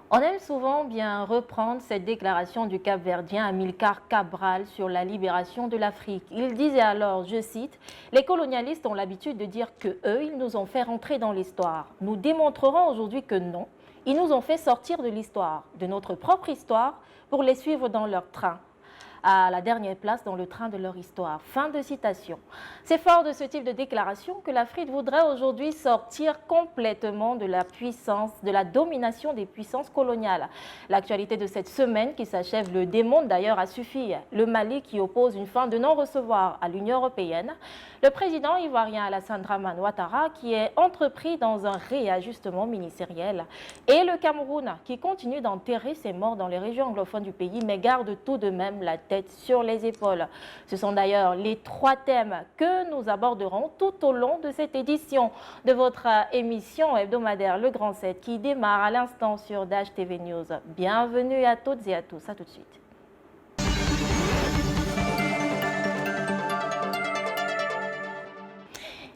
On aime souvent bien reprendre cette déclaration du Cap-Verdien Amilcar Cabral sur la libération de l'Afrique. Il disait alors, je cite, les colonialistes ont l'habitude de dire que eux, ils nous ont fait rentrer dans l'histoire. Nous démontrerons aujourd'hui que non, ils nous ont fait sortir de l'histoire, de notre propre histoire, pour les suivre dans leur train à la dernière place dans le train de leur histoire. Fin de citation. C'est fort de ce type de déclaration que l'Afrique voudrait aujourd'hui sortir complètement de la puissance, de la domination des puissances coloniales. L'actualité de cette semaine qui s'achève le démontre d'ailleurs a suffi. Le Mali qui oppose une fin de non-recevoir à l'Union européenne. Le président ivoirien Alassane Dramane Ouattara qui est entrepris dans un réajustement ministériel. Et le Cameroun qui continue d'enterrer ses morts dans les régions anglophones du pays mais garde tout de même la tête sur les épaules. Ce sont d'ailleurs les trois thèmes que nous aborderons tout au long de cette édition de votre émission hebdomadaire Le Grand 7 qui démarre à l'instant sur Dash TV News. Bienvenue à toutes et à tous. À tout de suite.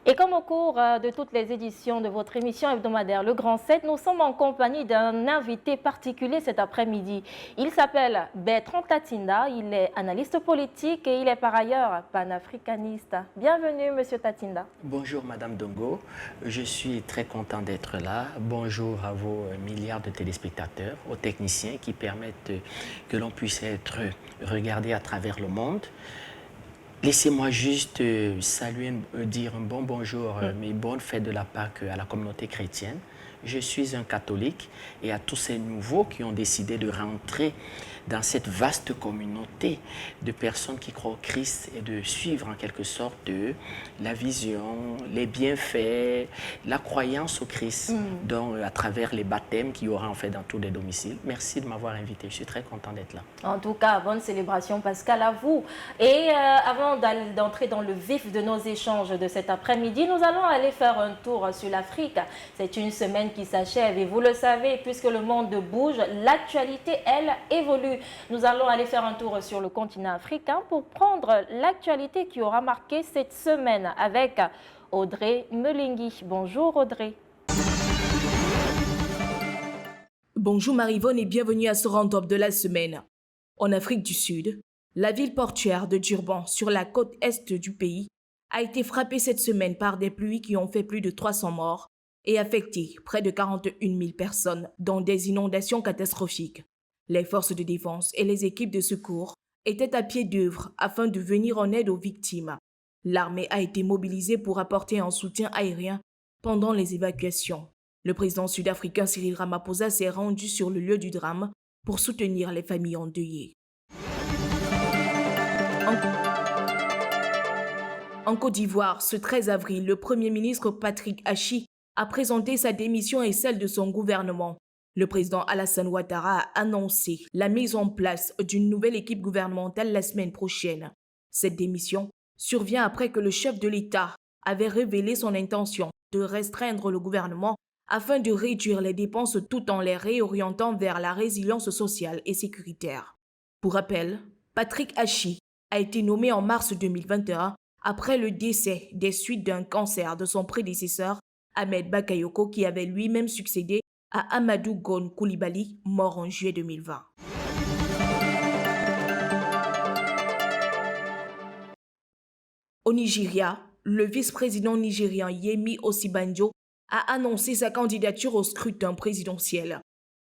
Et comme au cours de toutes les éditions de votre émission hebdomadaire Le Grand 7, nous sommes en compagnie d'un invité particulier cet après-midi. Il s'appelle Bertrand Tatinda, il est analyste politique et il est par ailleurs panafricaniste. Bienvenue, Monsieur Tatinda. Bonjour, Madame Dongo. Je suis très content d'être là. Bonjour à vos milliards de téléspectateurs, aux techniciens qui permettent que l'on puisse être regardé à travers le monde. Laissez-moi juste saluer, dire un bon bonjour, mes bonnes fêtes de la Pâque à la communauté chrétienne. Je suis un catholique et à tous ces nouveaux qui ont décidé de rentrer dans cette vaste communauté de personnes qui croient au Christ et de suivre en quelque sorte la vision, les bienfaits, la croyance au Christ, donc à travers les baptêmes qu'il y aura en fait dans tous les domiciles. Merci de m'avoir invité, je suis très content d'être là. En tout cas, bonne célébration Pascal à vous. Et avant d'entrer dans le vif de nos échanges de cet après-midi, nous allons aller faire un tour sur l'Afrique. C'est une semaine qui s'achève et vous le savez, puisque le monde bouge, l'actualité, elle, évolue. Nous allons aller faire un tour sur le continent africain pour prendre l'actualité qui aura marqué cette semaine avec Audrey Melingui. Bonjour Audrey. Bonjour Marivonne et bienvenue à ce round-up de la semaine. En Afrique du Sud, la ville portuaire de Durban, sur la côte est du pays, a été frappée cette semaine par des pluies qui ont fait plus de 300 morts et affecté près de 41 000 personnes dans des inondations catastrophiques. Les forces de défense et les équipes de secours étaient à pied d'œuvre afin de venir en aide aux victimes. L'armée a été mobilisée pour apporter un soutien aérien pendant les évacuations. Le président sud-africain Cyril Ramaphosa s'est rendu sur le lieu du drame pour soutenir les familles endeuillées. En Côte d'Ivoire, ce 13 avril, le Premier ministre Patrick Achi a présenté sa démission et celle de son gouvernement. Le président Alassane Ouattara a annoncé la mise en place d'une nouvelle équipe gouvernementale la semaine prochaine. Cette démission survient après que le chef de l'État avait révélé son intention de restreindre le gouvernement afin de réduire les dépenses tout en les réorientant vers la résilience sociale et sécuritaire. Pour rappel, Patrick Achi a été nommé en mars 2021 après le décès des suites d'un cancer de son prédécesseur, Ahmed Bakayoko, qui avait lui-même succédé à Amadou Gon Coulibaly, mort en juillet 2020. Au Nigeria, le vice-président nigérian Yemi Osibanjo a annoncé sa candidature au scrutin présidentiel.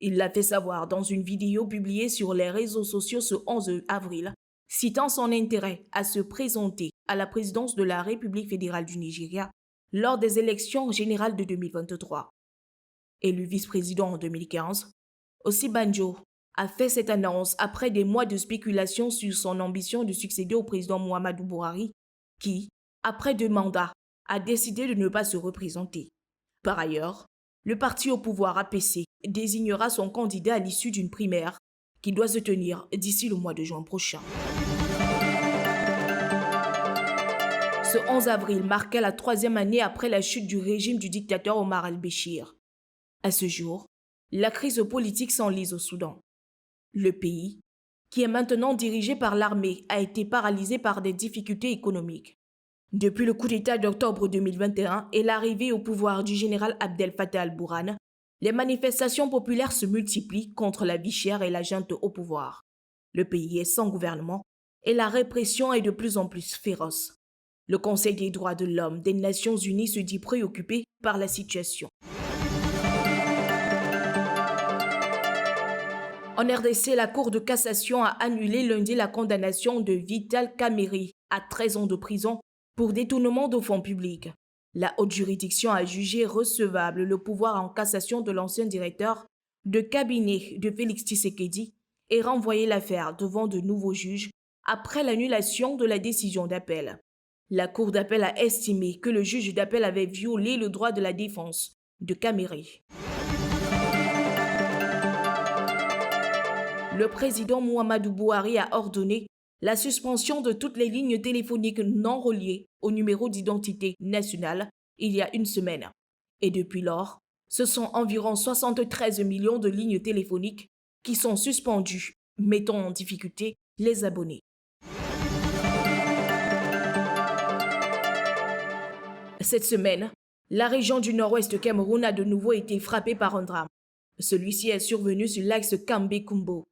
Il l'a fait savoir dans une vidéo publiée sur les réseaux sociaux ce 11 avril, citant son intérêt à se présenter à la présidence de la République fédérale du Nigeria lors des élections générales de 2023. Élu vice-président en 2015, Osibanjo a fait cette annonce après des mois de spéculation sur son ambition de succéder au président Muhammadu Buhari, qui, après 2 mandats, a décidé de ne pas se représenter. Par ailleurs, le parti au pouvoir APC désignera son candidat à l'issue d'une primaire qui doit se tenir d'ici le mois de juin prochain. Ce 11 avril marquait la 3e année après la chute du régime du dictateur Omar al-Béchir. À ce jour, la crise politique s'enlise au Soudan. Le pays, qui est maintenant dirigé par l'armée, a été paralysé par des difficultés économiques. Depuis le coup d'État d'octobre 2021 et l'arrivée au pouvoir du général Abdel Fattah al-Burhan, Les manifestations populaires se multiplient contre la vie chère et la junte au pouvoir. Le pays est sans gouvernement et la répression est de plus en plus féroce. Le Conseil des droits de l'homme des Nations Unies se dit préoccupé par la situation. En RDC, la Cour de cassation a annulé lundi la condamnation de Vital Kamerhe à 13 ans de prison pour détournement de fonds publics. La haute juridiction a jugé recevable le pouvoir en cassation de l'ancien directeur de cabinet de Félix Tshisekedi et renvoyé l'affaire devant de nouveaux juges après l'annulation de la décision d'appel. La Cour d'appel a estimé que le juge d'appel avait violé le droit de la défense de Kamerhe. Le président Muhammadu Buhari a ordonné la suspension de toutes les lignes téléphoniques non reliées au numéro d'identité nationale il y a une semaine. Et depuis lors, ce sont environ 73 millions de lignes téléphoniques qui sont suspendues, mettant en difficulté les abonnés. Cette semaine, la région du nord-ouest Cameroun a de nouveau été frappée par un drame. Celui-ci est survenu sur l'axe Kambé-Kumbo.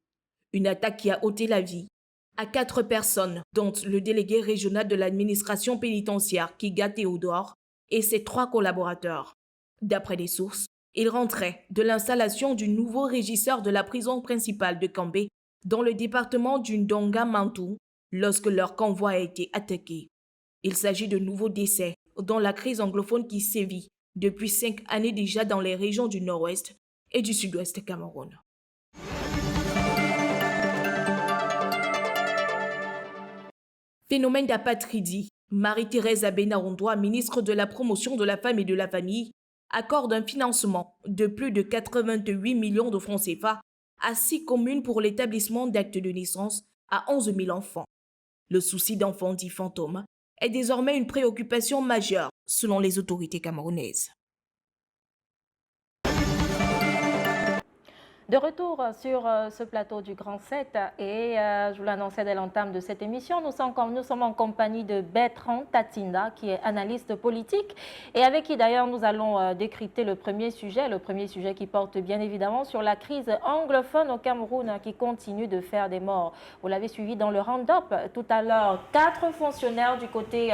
Une attaque qui a ôté la vie à 4 personnes, dont le délégué régional de l'administration pénitentiaire Kiga Théodore et ses 3 collaborateurs. D'après des sources, ils rentraient de l'installation du nouveau régisseur de la prison principale de Kambé dans le département du Ndonga-Mantou lorsque leur convoi a été attaqué. Il s'agit de nouveaux décès dans la crise anglophone qui sévit depuis 5 années déjà dans les régions du nord-ouest et du sud-ouest Cameroun. Phénomène d'apatridie, Marie-Thérèse Abena-Ondoa, ministre de la Promotion de la Femme et de la Famille, accorde un financement de plus de 88 millions de francs CFA à 6 communes pour l'établissement d'actes de naissance à 11 000 enfants. Le souci d'enfants dits fantômes est désormais une préoccupation majeure selon les autorités camerounaises. De retour sur ce plateau du Grand 7 et je vous l'annonçais dès l'entame de cette émission, nous sommes en compagnie de Bertrand Tatinda qui est analyste politique et avec qui d'ailleurs nous allons décrypter le premier sujet qui porte bien évidemment sur la crise anglophone au Cameroun qui continue de faire des morts. Vous l'avez suivi dans le round-up tout à l'heure. 4 fonctionnaires du côté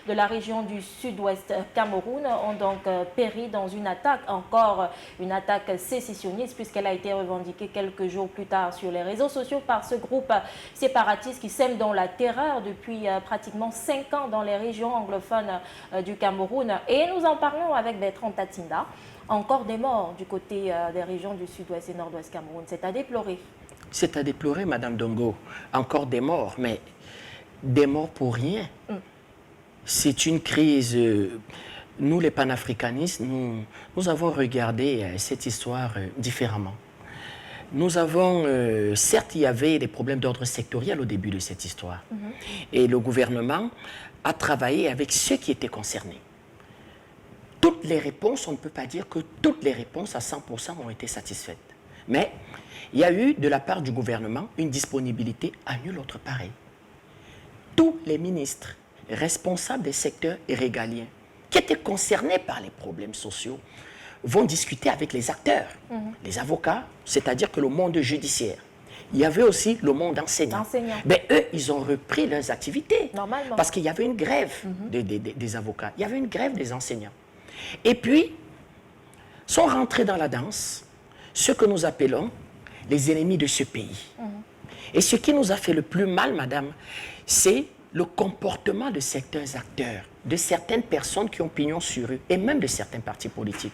de la région du sud-ouest Cameroun ont donc péri dans une attaque, encore une attaque sécessionniste puisqu'elle a été revendiqué quelques jours plus tard sur les réseaux sociaux par ce groupe séparatiste qui sème dans la terreur depuis pratiquement 5 ans dans les régions anglophones du Cameroun. Et nous en parlons avec Bertrand Tatinda. Encore des morts du côté des régions du sud-ouest et nord-ouest Cameroun. C'est à déplorer. C'est à déplorer, Madame Dongo. Encore des morts, mais des morts pour rien. C'est une crise... Nous, les panafricanistes, nous avons regardé cette histoire différemment. Nous avons, certes, il y avait des problèmes d'ordre sectoriel au début de cette histoire. Et le gouvernement a travaillé avec ceux qui étaient concernés. Toutes les réponses, on ne peut pas dire que toutes les réponses à 100% ont été satisfaites. Mais il y a eu, de la part du gouvernement, une disponibilité à nul autre pareil. Tous les ministres responsables des secteurs régaliens qui étaient concernés par les problèmes sociaux vont discuter avec les acteurs, les avocats, c'est-à-dire que le monde judiciaire. Il y avait aussi le monde enseignant. Mais eux, ils ont repris leurs activités. Normalement. Parce qu'il y avait une grève des avocats, il y avait une grève des enseignants. Et puis, sont rentrés dans la danse ce que nous appelons les ennemis de ce pays. Et ce qui nous a fait le plus mal, madame, c'est le comportement de certains acteurs, de certaines personnes qui ont pignon sur eux, et même de certains partis politiques.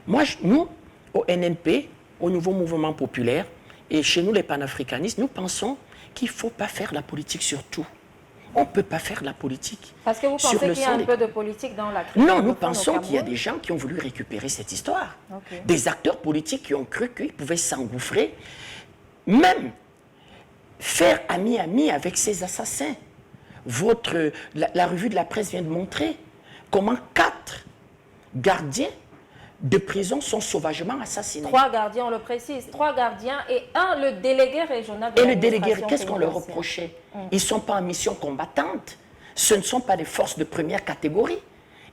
Moi, nous, au NNP, au Nouveau Mouvement Populaire, et chez nous les panafricanistes, nous pensons qu'il ne faut pas faire la politique sur tout. On ne peut pas faire la politique. Parce que vous pensez qu'il y a un peu de politique dans la crise? Non, nous pensons qu'il y a des gens qui ont voulu récupérer cette histoire. Des acteurs politiques qui ont cru qu'ils pouvaient s'engouffrer, même faire ami-ami avec ces assassins. La revue de la presse vient de montrer comment 4 gardiens de prison sont sauvagement assassinés. 3 gardiens, on le précise, 3 gardiens et le délégué régional de l'administration. Et le délégué, qu'est-ce qu'on leur reprochait? Ils ne sont pas en mission combattante. Ce ne sont pas des forces de première catégorie.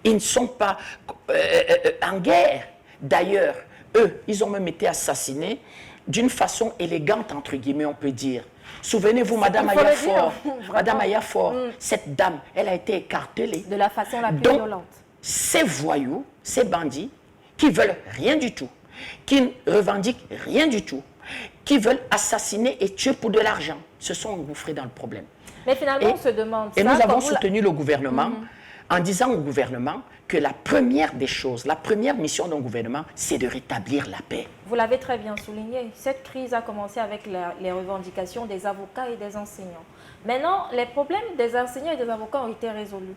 Ils ne sont pas en guerre. D'ailleurs, eux, ils ont même été assassinés d'une façon élégante, entre guillemets, on peut dire. Souvenez-vous, Madame Ayafor, Madame Ayafor, cette dame, elle a été écartelée. De la façon la plus Donc, violente. Ces voyous, ces bandits, qui veulent rien du tout, qui ne revendiquent rien du tout, qui veulent assassiner et tuer pour de l'argent, se sont engouffrés dans le problème. Mais finalement, on se demande ça. Et nous avons soutenu le gouvernement en disant au gouvernement que la première des choses, la première mission d'un gouvernement, c'est de rétablir la paix. Vous l'avez très bien souligné. Cette crise a commencé avec les revendications des avocats et des enseignants. Maintenant, les problèmes des enseignants et des avocats ont été résolus.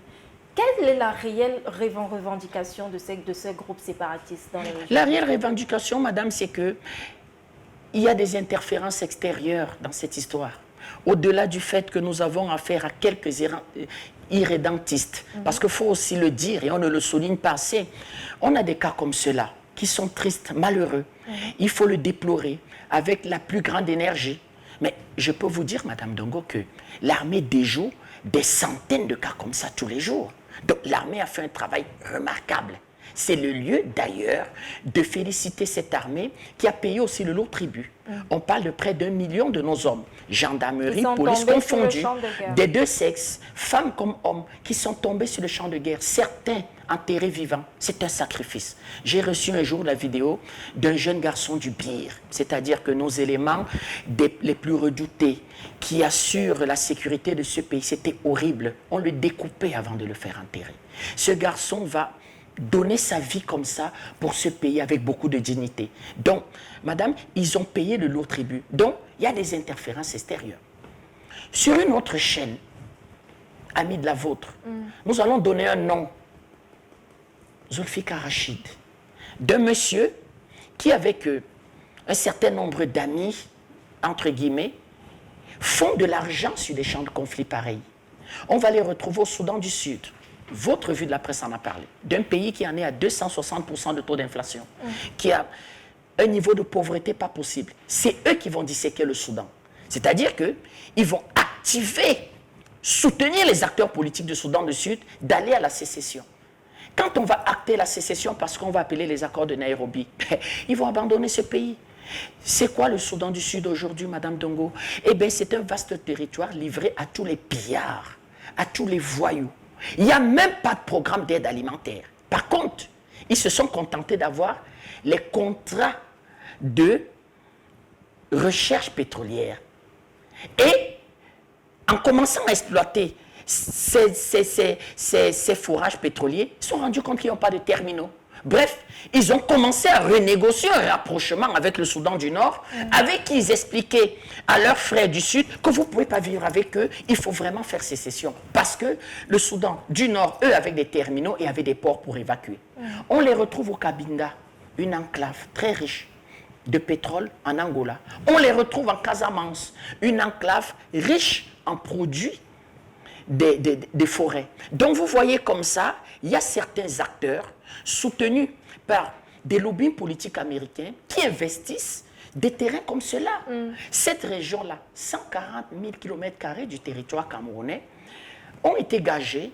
Quelle est la réelle revendication de ces groupes séparatistes dans les régions? La réelle revendication, madame, c'est que il y a des interférences extérieures dans cette histoire. Au-delà du fait que nous avons affaire à quelques irrédentistes, parce qu'il faut aussi le dire et on ne le souligne pas assez, on a des cas comme ceux-là qui sont tristes, malheureux. Il faut le déplorer avec la plus grande énergie. Mais je peux vous dire, Madame Dongo, que l'armée déjoue des centaines de cas comme ça tous les jours. Donc l'armée a fait un travail remarquable. C'est le lieu d'ailleurs de féliciter cette armée qui a payé aussi le lourd tribut. On parle de près d'1 million de nos hommes, gendarmerie, police confondus, des deux sexes, femmes comme hommes, qui sont tombés sur le champ de guerre, certains enterrés vivants. C'est un sacrifice. J'ai reçu un jour la vidéo d'un jeune garçon du Bir, c'est-à-dire que nos éléments les plus redoutés qui assurent la sécurité de ce pays, c'était horrible. On le découpait avant de le faire enterrer. Ce garçon va donner sa vie comme ça pour ce pays avec beaucoup de dignité. Donc, madame, ils ont payé le lourd tribut. Donc, il y a des interférences extérieures. Sur une autre chaîne, amie de la vôtre, nous allons donner un nom, Zulfikar Rachid, d'un monsieur qui, avec un certain nombre d'amis, entre guillemets, font de l'argent sur des champs de conflits pareils. On va les retrouver au Soudan du Sud. Votre revue de la presse en a parlé, d'un pays qui en est à 260% de taux d'inflation, qui a un niveau de pauvreté pas possible. C'est eux qui vont disséquer le Soudan. C'est-à-dire qu'ils vont activer, soutenir les acteurs politiques du Soudan du Sud d'aller à la sécession. Quand on va acter la sécession parce qu'on va appeler les accords de Nairobi, ils vont abandonner ce pays. C'est quoi le Soudan du Sud aujourd'hui, Madame Dongo? Eh bien, c'est un vaste territoire livré à tous les pillards, à tous les voyous. Il n'y a même pas de programme d'aide alimentaire. Par contre, ils se sont contentés d'avoir les contrats de recherche pétrolière. Et en commençant à exploiter ces forages pétroliers, ils se sont rendus compte qu'ils n'ont pas de terminaux. Bref, ils ont commencé à renégocier un rapprochement avec le Soudan du Nord, avec qui ils expliquaient à leurs frères du Sud que vous ne pouvez pas vivre avec eux, il faut vraiment faire sécession. Parce que le Soudan du Nord, eux, avaient des terminaux et avaient des ports pour évacuer. On les retrouve au Cabinda, une enclave très riche de pétrole en Angola. On les retrouve en Casamance, une enclave riche en produits des forêts. Donc vous voyez comme ça, il y a certains acteurs soutenus par des lobbies politiques américains qui investissent des terrains comme cela. Cette région-là, 140 000 km² du territoire camerounais, ont été gagés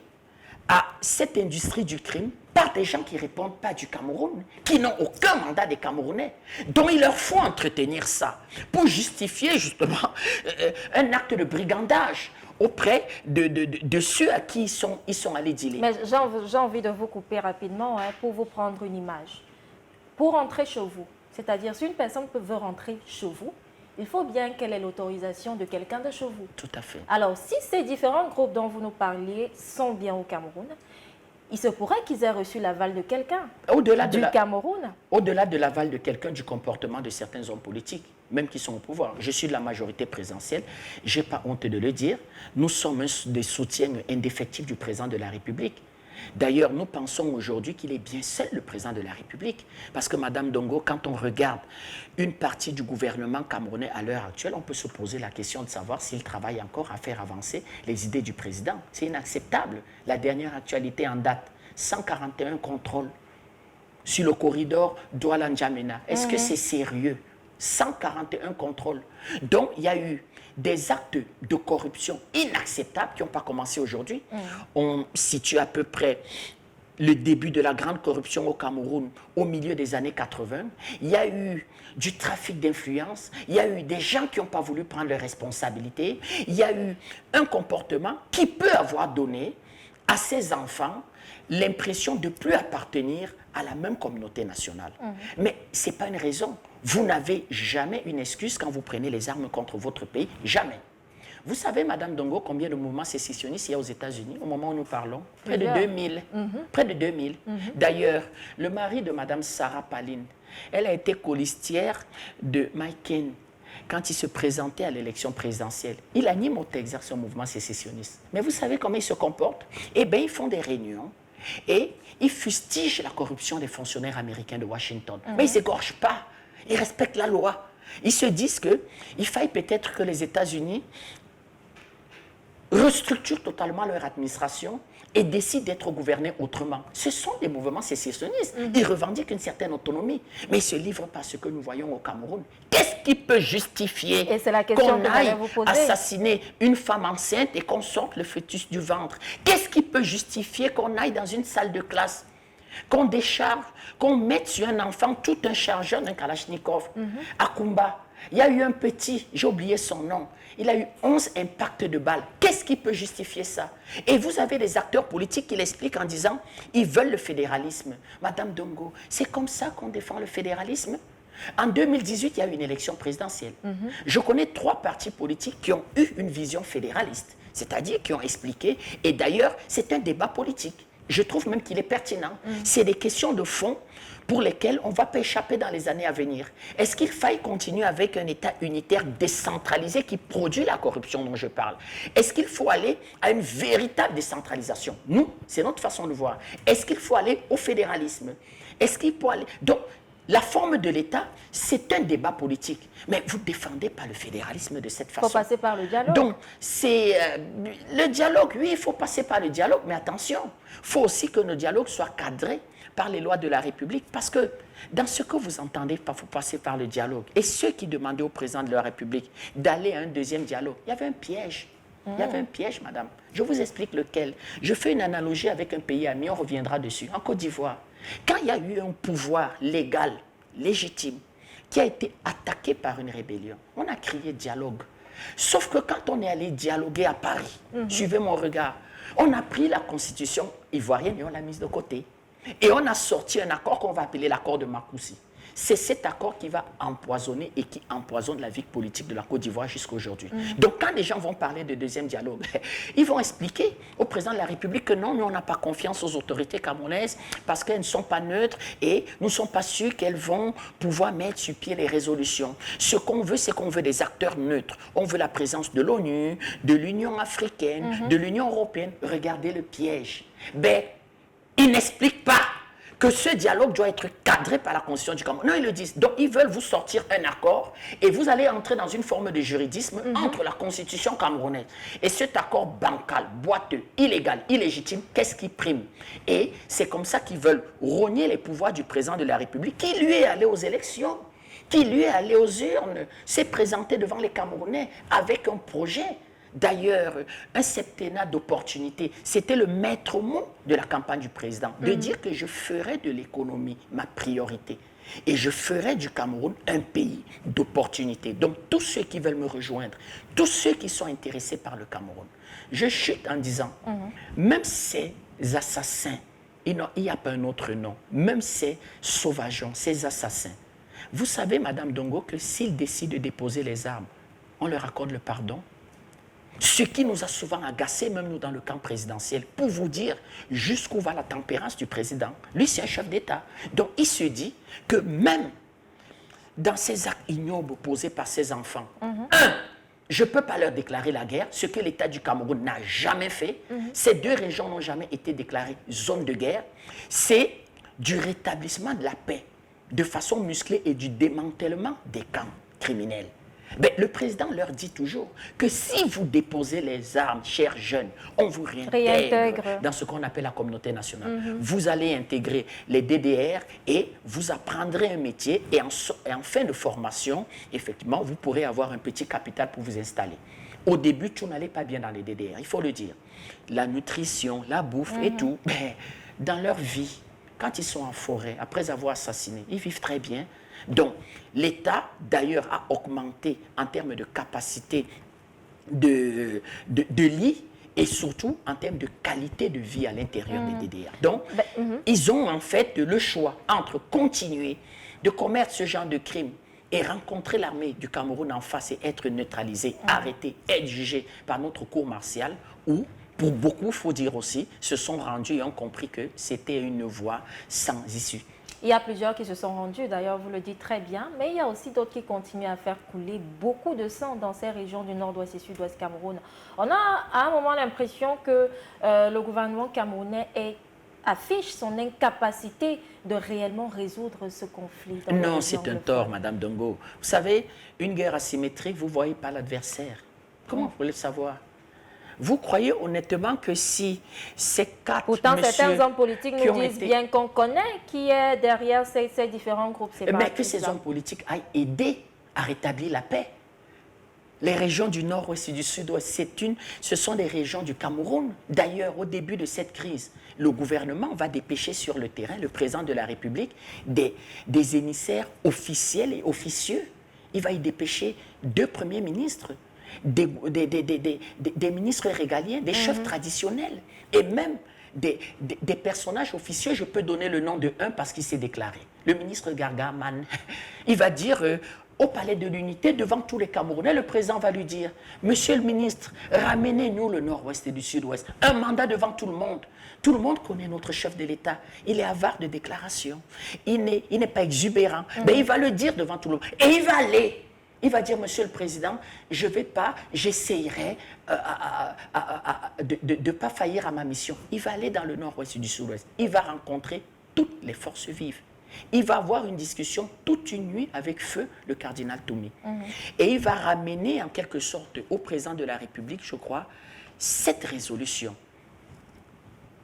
à cette industrie du crime par des gens qui ne répondent pas du Cameroun, qui n'ont aucun mandat des Camerounais. Donc il leur faut entretenir ça pour justifier justement un acte de brigandage auprès de ceux à qui ils sont allés dealer. Mais j'ai envie de vous couper rapidement pour vous prendre une image. Pour rentrer chez vous, c'est-à-dire si une personne veut rentrer chez vous, il faut bien qu'elle ait l'autorisation de quelqu'un de chez vous. Tout à fait. Alors, si ces différents groupes dont vous nous parliez sont bien au Cameroun, il se pourrait qu'ils aient reçu l'aval de quelqu'un du Cameroun. Au-delà de l'aval de quelqu'un, du comportement de certains hommes politiques, même qui sont au pouvoir. Je suis de la majorité présidentielle, je n'ai pas honte de le dire. Nous sommes des soutiens indéfectibles du président de la République. D'ailleurs, nous pensons aujourd'hui qu'il est bien seul le président de la République. Parce que, Madame Dongo, quand on regarde une partie du gouvernement camerounais à l'heure actuelle, on peut se poser la question de savoir s'il travaille encore à faire avancer les idées du président. C'est inacceptable. La dernière actualité en date, 141 contrôles sur le corridor Douala-N'Djamena. Est-ce que c'est sérieux? 141 contrôles. Donc, il y a eu des actes de corruption inacceptables qui n'ont pas commencé aujourd'hui. On situe à peu près le début de la grande corruption au Cameroun au milieu des années 80. Il y a eu du trafic d'influence, il y a eu des gens qui n'ont pas voulu prendre leurs responsabilités, il y a eu un comportement qui peut avoir donné à ces enfants l'impression de ne plus appartenir à la même communauté nationale. Mais ce n'est pas une raison. Vous n'avez jamais une excuse quand vous prenez les armes contre votre pays. Jamais. Vous savez, Madame Dongo, combien de mouvements sécessionnistes il y a aux États-Unis au moment où nous parlons? Près de 2000. Près de 2000. D'ailleurs, le mari de Madame Sarah Palin, elle a été colistière de Mike Ken quand il se présentait à l'élection présidentielle. Il anime au Texas un mouvement sécessionniste. Mais vous savez comment il se comporte? Eh bien, ils font des réunions et ils fustigent la corruption des fonctionnaires américains de Washington. Mais ils ne s'égorgent pas. Ils respectent la loi. Ils se disent qu'il faille peut-être que les États-Unis restructurent totalement leur administration et décident d'être gouvernés autrement. Ce sont des mouvements sécessionnistes. Ils revendiquent une certaine autonomie, mais ils ne se livrent pas à ce que nous voyons au Cameroun. Qu'est-ce qui peut justifier qu'on aille assassiner une femme enceinte et qu'on sorte le fœtus du ventre? Qu'est-ce qui peut justifier qu'on aille dans une salle de classe, qu'on décharge, qu'on mette sur un enfant tout un chargeur d'un Kalachnikov à Kumba? Il y a eu un petit, j'ai oublié son nom, il a eu 11 impacts de balles. Qu'est-ce qui peut justifier ça? Et vous avez des acteurs politiques qui l'expliquent en disant ils veulent le fédéralisme. Madame Dongo, c'est comme ça qu'on défend le fédéralisme? En 2018, il y a eu une élection présidentielle. Je connais 3 partis politiques qui ont eu une vision fédéraliste, c'est-à-dire qui ont expliqué, et d'ailleurs, c'est un débat politique. Je trouve même qu'il est pertinent. C'est des questions de fond pour lesquelles on ne va pas échapper dans les années à venir. Est-ce qu'il faille continuer avec un État unitaire décentralisé qui produit la corruption dont je parle? Est-ce qu'il faut aller à une véritable décentralisation? Nous, c'est notre façon de voir. Est-ce qu'il faut aller au fédéralisme? Est-ce qu'il faut aller... Donc, la forme de l'État, c'est un débat politique. Mais vous ne défendez pas le fédéralisme de cette façon. Il faut passer par le dialogue. Donc, c'est le dialogue, oui, il faut passer par le dialogue, mais attention, il faut aussi que nos dialogues soient cadrés par les lois de la République, parce que dans ce que vous entendez, il faut passer par le dialogue. Et ceux qui demandaient au président de la République d'aller à un deuxième dialogue, il y avait un piège. Il y avait un piège, madame. Je vous explique lequel. Je fais une analogie avec un pays ami, on reviendra dessus. En Côte d'Ivoire, quand il y a eu un pouvoir légal, légitime, qui a été attaqué par une rébellion, on a crié dialogue. Sauf que quand on est allé dialoguer à Paris, suivez mon regard, on a pris la constitution ivoirienne et on l'a mise de côté. Et on a sorti un accord qu'on va appeler l'accord de Makoussi. C'est cet accord qui va empoisonner et qui empoisonne la vie politique de la Côte d'Ivoire jusqu'à aujourd'hui. Donc quand les gens vont parler de deuxième dialogue, ils vont expliquer au président de la République que non, nous on n'a pas confiance aux autorités camerounaises parce qu'elles ne sont pas neutres et nous ne sommes pas sûrs qu'elles vont pouvoir mettre sur pied les résolutions. Ce qu'on veut, c'est qu'on veut des acteurs neutres. On veut la présence de l'ONU, de l'Union africaine, de l'Union européenne. Regardez le piège. Ben, ils n'expliquent pas que ce dialogue doit être cadré par la Constitution du Cameroun. Non, ils le disent. Donc, ils veulent vous sortir un accord et vous allez entrer dans une forme de juridisme entre la Constitution camerounaise. Et cet accord bancal, boiteux, illégal, illégitime, qu'est-ce qui prime? Et c'est comme ça qu'ils veulent rogner les pouvoirs du président de la République, qui lui est allé aux élections, qui lui est allé aux urnes, s'est présenté devant les Camerounais avec un projet. D'ailleurs, un septennat d'opportunités, c'était le maître mot de la campagne du président, de dire que je ferai de l'économie ma priorité et je ferai du Cameroun un pays d'opportunités. Donc, tous ceux qui veulent me rejoindre, tous ceux qui sont intéressés par le Cameroun, je chute en disant, même ces assassins, il n'y a pas un autre nom, même ces sauvageons, ces assassins, vous savez, Madame Dongo, que s'ils décident de déposer les armes, on leur accorde le pardon. Ce qui nous a souvent agacés, même nous dans le camp présidentiel, pour vous dire jusqu'où va la tempérance du président. Lui, c'est un chef d'État. Donc, il se dit que même dans ces actes ignobles posés par ses enfants, je ne peux pas leur déclarer la guerre, ce que l'État du Cameroun n'a jamais fait. Ces 2 régions n'ont jamais été déclarées zone de guerre. C'est du rétablissement de la paix de façon musclée et du démantèlement des camps criminels. Mais le président leur dit toujours que si vous déposez les armes, chers jeunes, on vous réintègre dans ce qu'on appelle la communauté nationale. Vous allez intégrer les DDR et vous apprendrez un métier et en fin de formation, effectivement, vous pourrez avoir un petit capital pour vous installer. Au début, tout n'allait pas bien dans les DDR, il faut le dire. La nutrition, la bouffe et tout. Mais dans leur vie, quand ils sont en forêt, après avoir assassiné, ils vivent très bien. Donc, l'État, d'ailleurs, a augmenté en termes de capacité de lits et surtout en termes de qualité de vie à l'intérieur des DDR. Donc, ils ont en fait le choix entre continuer de commettre ce genre de crime et rencontrer l'armée du Cameroun en face et être neutralisé, arrêté, être jugé par notre cour martiale, ou pour beaucoup, il faut dire aussi, se sont rendus et ont compris que c'était une voie sans issue. Il y a plusieurs qui se sont rendus, d'ailleurs, vous le dites très bien, mais il y a aussi d'autres qui continuent à faire couler beaucoup de sang dans ces régions du nord-ouest et sud-ouest Cameroun. On a à un moment l'impression que le gouvernement camerounais affiche son incapacité de réellement résoudre ce conflit. Non, c'est un tort, Madame Dongo. Vous savez, une guerre asymétrique, vous ne voyez pas l'adversaire. Comment vous voulez le savoir? Vous croyez honnêtement que si ces quatre Pourtant, messieurs certains hommes politiques nous disent bien qu'on connaît qui est derrière ces différents groupes séparatistes. Mais que ces hommes politiques aillent aider à rétablir la paix. Les régions du nord-ouest et du sud-ouest, ce sont des régions du Cameroun. D'ailleurs, au début de cette crise, le gouvernement va dépêcher sur le terrain, le président de la République, des émissaires officiels et officieux. Il va y dépêcher 2 premiers ministres, des ministres régaliens, des chefs traditionnels et même des personnages officieux. Je peux donner le nom de un parce qu'il s'est déclaré. Le ministre Gargaman, il va dire au palais de l'unité devant tous les Camerounais, le président va lui dire « Monsieur le ministre, ramenez-nous le nord-ouest et du sud-ouest. » Un mandat devant tout le monde. Tout le monde connaît notre chef de l'État. Il est avare de déclarations. Il n'est pas exubérant. Mais il va le dire devant tout le monde. Et il va aller. Il va dire, Monsieur le Président, je ne vais pas, j'essayerai de ne pas faillir à ma mission. Il va aller dans le nord-ouest et du sud-ouest. Il va rencontrer toutes les forces vives. Il va avoir une discussion toute une nuit avec feu le cardinal Toumi. Et il va ramener en quelque sorte au président de la République, je crois, cette résolution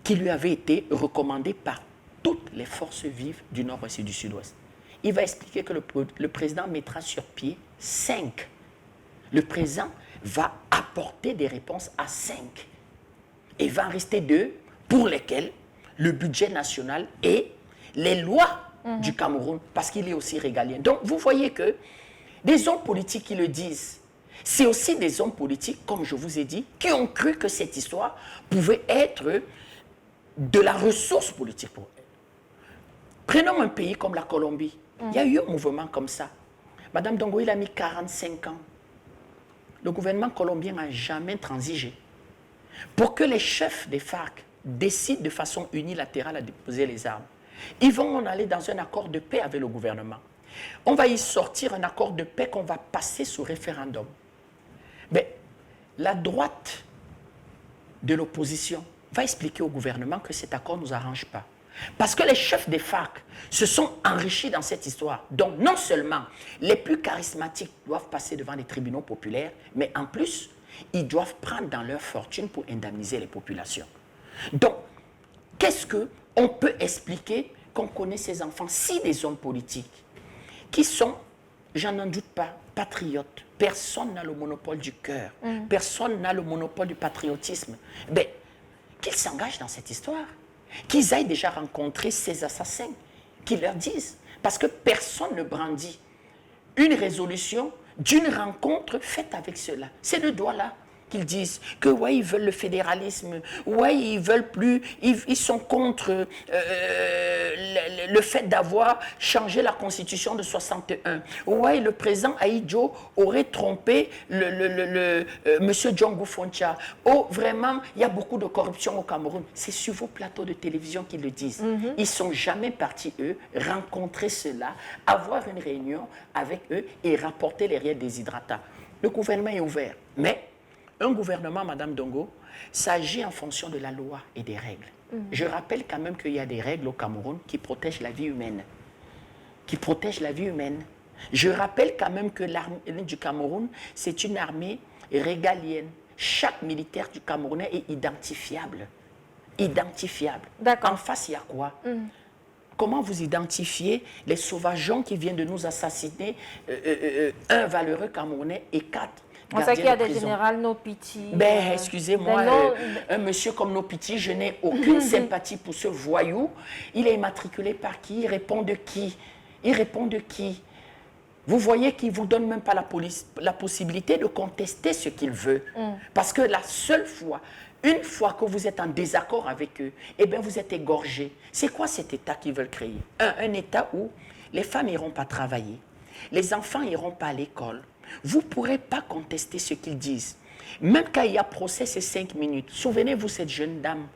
qui lui avait été recommandée par toutes les forces vives du nord-ouest et du sud-ouest. Il va expliquer que le président mettra sur pied 5. Le président va apporter des réponses à 5. Et il va en rester 2 pour lesquelles le budget national et les lois du Cameroun, parce qu'il est aussi régalien. Donc, vous voyez que des hommes politiques qui le disent, c'est aussi des hommes politiques, comme je vous ai dit, qui ont cru que cette histoire pouvait être de la ressource politique pour eux. Prenons un pays comme la Colombie. Il y a eu un mouvement comme ça. Madame Dongo, il a mis 45 ans. Le gouvernement colombien n'a jamais transigé. Pour que les chefs des FARC décident de façon unilatérale à déposer les armes, ils vont aller dans un accord de paix avec le gouvernement. On va y sortir un accord de paix qu'on va passer sous référendum. Mais la droite de l'opposition va expliquer au gouvernement que cet accord ne nous arrange pas. Parce que les chefs des FARC se sont enrichis dans cette histoire. Donc non seulement les plus charismatiques doivent passer devant les tribunaux populaires, mais en plus, ils doivent prendre dans leur fortune pour indemniser les populations. Donc, qu'est-ce qu'on peut expliquer qu'on connaît ces enfants, si des hommes politiques, qui sont, j'en n'en doute pas, patriotes. Personne n'a le monopole du cœur. Personne n'a le monopole du patriotisme. Mais qu'ils s'engagent dans cette histoire. Qu'ils aillent déjà rencontrer ces assassins, qu'ils leur disent. Parce que personne ne brandit une résolution d'une rencontre faite avec ceux-là. C'est le doigt-là qu'ils disent que ouais, ils veulent le fédéralisme, ouais, ils veulent plus, ils sont contre le fait d'avoir changé la constitution de 61. Ouais, le président Ahidjo aurait trompé monsieur Djongo Foncha. Oh, vraiment, il y a beaucoup de corruption au Cameroun. C'est sur vos plateaux de télévision qu'ils le disent. Ils ne sont jamais partis, eux, rencontrer cela, avoir une réunion avec eux et rapporter les réels déshydratants. Le gouvernement est ouvert, mais un gouvernement, Madame Dongo, s'agit en fonction de la loi et des règles. Je rappelle quand même qu'il y a des règles au Cameroun qui protègent la vie humaine. Je rappelle quand même que l'armée du Cameroun, c'est une armée régalienne. Chaque militaire du Camerounais est identifiable. En face, il y a quoi? Comment vous identifiez les sauvageons qui viennent de nous assassiner, un valeureux Camerounais et 4 On sait qu'il y a des générales Nopiti. Ben, excusez-moi, un monsieur comme Nopiti, je n'ai aucune sympathie pour ce voyou. Il est immatriculé par qui? Il répond de qui? Il répond de qui? Vous voyez qu'il ne vous donne même pas la possibilité de contester ce qu'il veut. Parce que la seule fois, une fois que vous êtes en désaccord avec eux, eh bien, vous êtes égorgé. C'est quoi cet État qu'ils veulent créer? Un État où les femmes n'iront pas travailler, les enfants n'iront pas à l'école. Vous ne pourrez pas contester ce qu'ils disent. Même quand il y a procès, c'est 5 minutes. Souvenez-vous, cette jeune dame,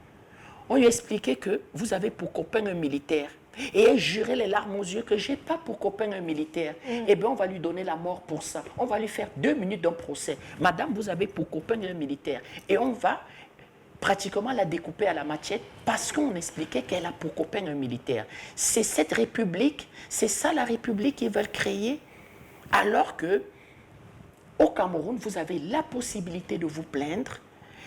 on lui a expliqué que vous avez pour copain un militaire. Et elle jurait les larmes aux yeux que je n'ai pas pour copain un militaire. Eh bien, on va lui donner la mort pour ça. On va lui faire 2 minutes d'un procès. Madame, vous avez pour copain un militaire. Et on va pratiquement la découper à la machette parce qu'on expliquait qu'elle a pour copain un militaire. C'est cette république, c'est ça la république qu'ils veulent créer, alors que au Cameroun, vous avez la possibilité de vous plaindre.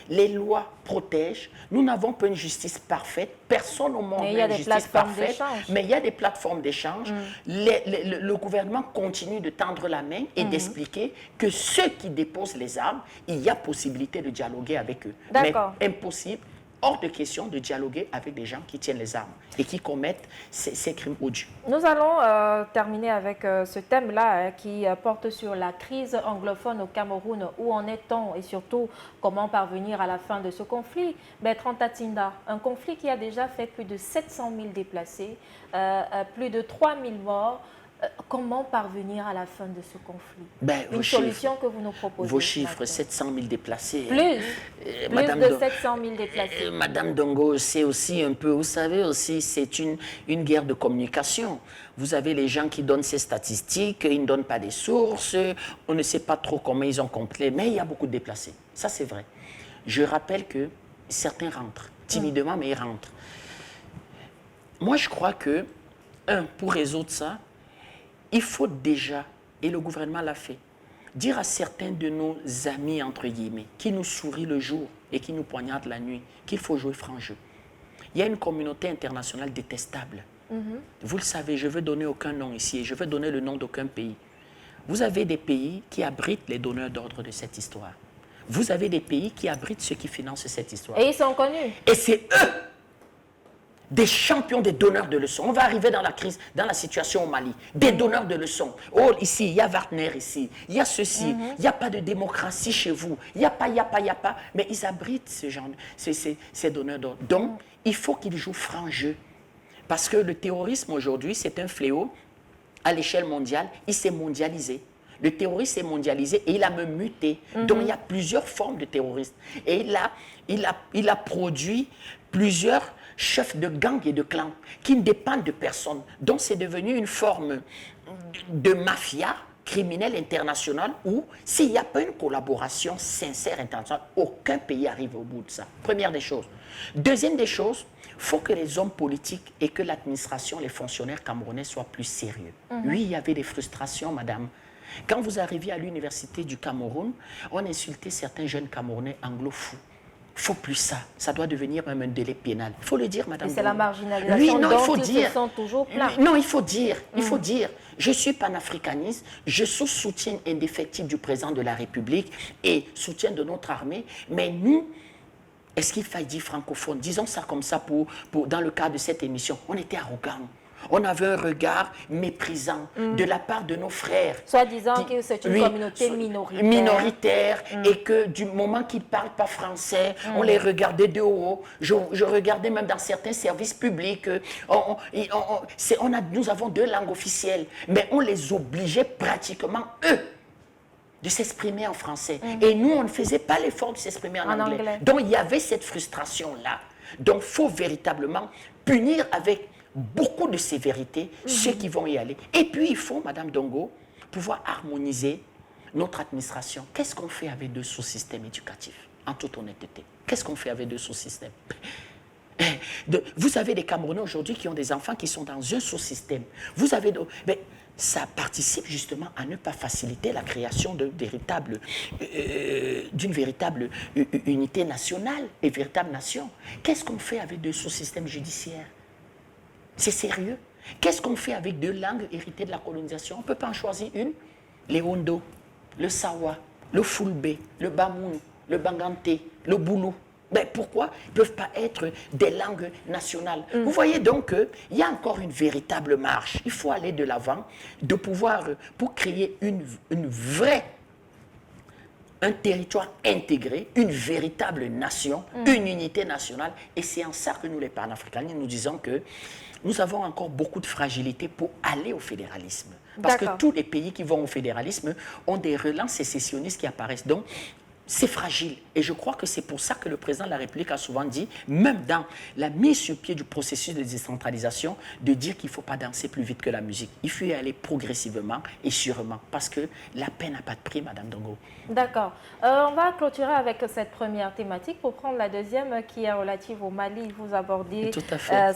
Les lois protègent. Nous n'avons pas une justice parfaite. Personne au monde n'a une justice parfaite. Mais il y a des plateformes d'échange. Le gouvernement continue de tendre la main et d'expliquer que ceux qui déposent les armes, il y a possibilité de dialoguer avec eux. Mais impossible, hors de question de dialoguer avec des gens qui tiennent les armes et qui commettent ces crimes odieux. Nous allons terminer avec ce thème-là qui porte sur la crise anglophone au Cameroun. Où en est-on et surtout comment parvenir à la fin de ce conflit? Bertrand Tatinda, un conflit qui a déjà fait plus de 700 000 déplacés, plus de 3 000 morts. Comment parvenir à la fin de ce conflit? Une solution que vous nous proposez. Vos chiffres, 700 000 déplacés. Plus de 700 000 déplacés. Madame Dongo, c'est aussi un peu, vous savez aussi, c'est une guerre de communication. Vous avez les gens qui donnent ces statistiques, ils ne donnent pas des sources, on ne sait pas trop comment ils ont compris, mais il y a beaucoup de déplacés. Ça, c'est vrai. Je rappelle que certains rentrent, timidement, mais ils rentrent. Moi, je crois que, pour résoudre ça, il faut déjà, et le gouvernement l'a fait, dire à certains de nos amis, entre guillemets, qui nous sourient le jour et qui nous poignardent la nuit, qu'il faut jouer franc jeu. Il y a une communauté internationale détestable. Vous le savez, je ne veux donner aucun nom ici et je veux donner le nom d'aucun pays. Vous avez des pays qui abritent les donneurs d'ordre de cette histoire. Vous avez des pays qui abritent ceux qui financent cette histoire. Et ils sont connus. Et c'est eux des champions, des donneurs de leçons. On va arriver dans la crise, dans la situation au Mali. Des donneurs de leçons. Oh, ici, il y a Wagner ici. Il y a ceci. Il n'y a pas de démocratie chez vous. Il n'y a pas, il n'y a pas, il n'y a pas. Mais ils abritent ce genre, ces donneurs d'ordre. Donc, il faut qu'ils jouent franc jeu. Parce que le terrorisme aujourd'hui, c'est un fléau à l'échelle mondiale. Il s'est mondialisé. Le terrorisme s'est mondialisé et il a même muté. Donc, il y a plusieurs formes de terrorisme. Et il a produit plusieurs chefs de gangs et de clans qui ne dépendent de personne. Donc, c'est devenu une forme de mafia criminelle internationale où, s'il n'y a pas une collaboration sincère internationale, aucun pays arrive au bout de ça. Première des choses. Deuxième des choses, il faut que les hommes politiques et que l'administration, les fonctionnaires camerounais soient plus sérieux. Oui, il y avait des frustrations, madame. Quand vous arriviez à l'université du Cameroun, on insultait certains jeunes Camerounais anglo-fous. Il ne faut plus ça. Ça doit devenir même un délai pénal. Il faut le dire, madame. Et c'est la marginalisation dont ils se sont toujours plaints. Non, il faut dire. Il faut dire. Je suis panafricaniste. Je suis soutien indéfectible du président de la République et soutien de notre armée. Mais nous, est-ce qu'il faille dire francophone? Disons ça comme ça dans le cadre de cette émission. On était arrogants. On avait un regard méprisant de la part de nos frères. Soit disant que c'est une communauté minoritaire et que du moment qu'ils ne parlent pas français, on les regardait de haut. Je regardais même dans certains services publics. Nous avons 2 langues officielles, mais on les obligeait pratiquement, eux, de s'exprimer en français. Et nous, on ne faisait pas l'effort de s'exprimer en anglais. Donc, il y avait cette frustration-là. Donc, il faut véritablement punir avec beaucoup de sévérité ceux qui vont y aller. Et puis, il faut, madame Dongo, pouvoir harmoniser notre administration. Qu'est-ce qu'on fait avec 2 sous-systèmes éducatifs, en toute honnêteté? Qu'est-ce qu'on fait avec 2 sous-systèmes? Vous avez des Camerounais aujourd'hui qui ont des enfants qui sont dans un sous-système. Vous avez mais ça participe justement à ne pas faciliter la création d'une véritable unité nationale et véritable nation. Qu'est-ce qu'on fait avec 2 sous-systèmes judiciaires? C'est sérieux. Qu'est-ce qu'on fait avec 2 langues héritées de la colonisation? On ne peut pas en choisir une. Les Hondo, le Sawa, le Fulbe, le Bamoun, le Banganté, le Boulou. Ben pourquoi ils ne peuvent pas être des langues nationales? Vous voyez donc qu'il y a encore une véritable marche. Il faut aller de l'avant, de pouvoir, pour créer un territoire intégré, une véritable nation, une unité nationale. Et c'est en ça que nous, les panafricains, nous disons que nous avons encore beaucoup de fragilité pour aller au fédéralisme. Parce que tous les pays qui vont au fédéralisme ont des relances sécessionnistes qui apparaissent. Donc, c'est fragile. Et je crois que c'est pour ça que le président de la République a souvent dit, même dans la mise sur pied du processus de décentralisation, de dire qu'il ne faut pas danser plus vite que la musique. Il faut y aller progressivement et sûrement, parce que la paix n'a pas de prix, Madame Dongo. D'accord. On va clôturer avec cette première thématique pour prendre la deuxième qui est relative au Mali. Vous abordez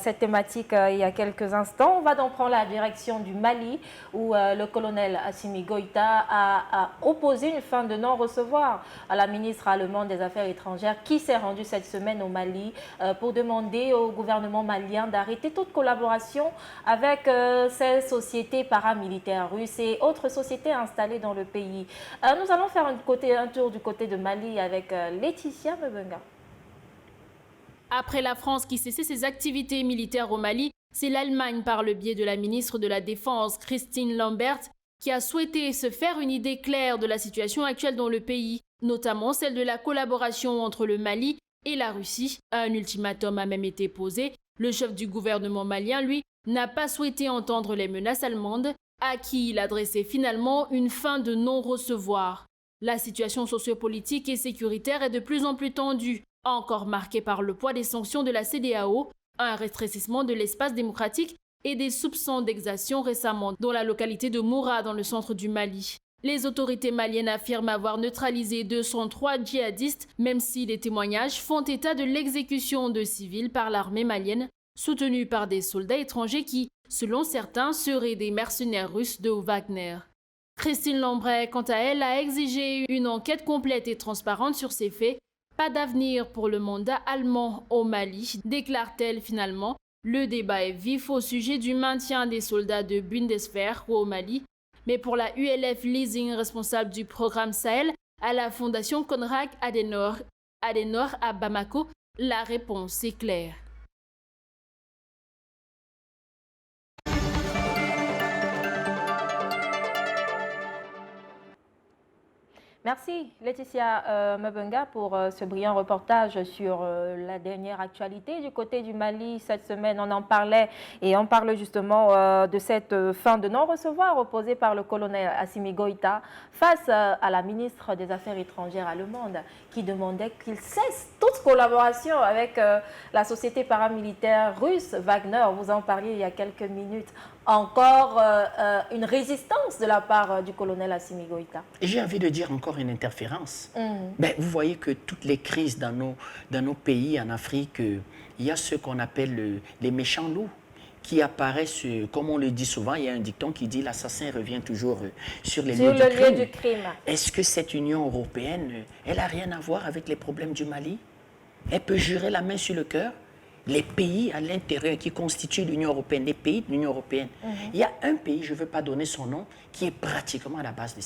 cette thématique il y a quelques instants. On va donc prendre la direction du Mali où le colonel Assimi Goïta a opposé une fin de non-recevoir à la ministre allemande des Affaires étrangères qui s'est rendue cette semaine au Mali pour demander au gouvernement malien d'arrêter toute collaboration avec ces sociétés paramilitaires russes et autres sociétés installées dans le pays. Nous allons faire un tour du côté de Mali avec Laetitia Mebenga. Après la France qui cessait ses activités militaires au Mali, c'est l'Allemagne par le biais de la ministre de la Défense, Christine Lambert, qui a souhaité se faire une idée claire de la situation actuelle dans le pays, notamment celle de la collaboration entre le Mali et la Russie. Un ultimatum a même été posé. Le chef du gouvernement malien, lui, n'a pas souhaité entendre les menaces allemandes, à qui il adressait finalement une fin de non-recevoir. La situation sociopolitique et sécuritaire est de plus en plus tendue, encore marquée par le poids des sanctions de la CEDEAO, un rétrécissement de l'espace démocratique et des soupçons d'exaction récemment dans la localité de Moura dans le centre du Mali. Les autorités maliennes affirment avoir neutralisé 203 djihadistes, même si les témoignages font état de l'exécution de civils par l'armée malienne, soutenue par des soldats étrangers qui, selon certains, seraient des mercenaires russes de Wagner. Christine Lambert, quant à elle, a exigé une enquête complète et transparente sur ces faits. Pas d'avenir pour le mandat allemand au Mali, déclare-t-elle finalement. Le débat est vif au sujet du maintien des soldats de Bundeswehr au Mali. Mais pour la ULF Leasing, responsable du programme Sahel, à la fondation Konrad Adenauer à Bamako, la réponse est claire. Merci Laetitia Mebenga pour ce brillant reportage sur la dernière actualité du côté du Mali. Cette semaine, on en parlait et on parle justement de cette fin de non-recevoir opposée par le colonel Assimi Goïta face à la ministre des Affaires étrangères allemande qui demandait qu'il cesse toute collaboration avec la société paramilitaire russe Wagner. Vous en parliez il y a quelques minutes. Encore une résistance de la part du colonel Assimi Goïta. J'ai envie de dire encore une interférence. Ben, vous voyez que toutes les crises dans nos pays en Afrique, il y a ce qu'on appelle les méchants loups qui apparaissent, comme on le dit souvent, il y a un dicton qui dit l'assassin revient toujours sur les lieux du crime. Est-ce que cette Union européenne, elle n'a rien à voir avec les problèmes du Mali? Elle peut jurer la main sur le cœur? Les pays à l'intérieur qui constituent l'Union européenne, les pays de l'Union européenne. Il y a un pays, je ne veux pas donner son nom, qui est pratiquement à la base de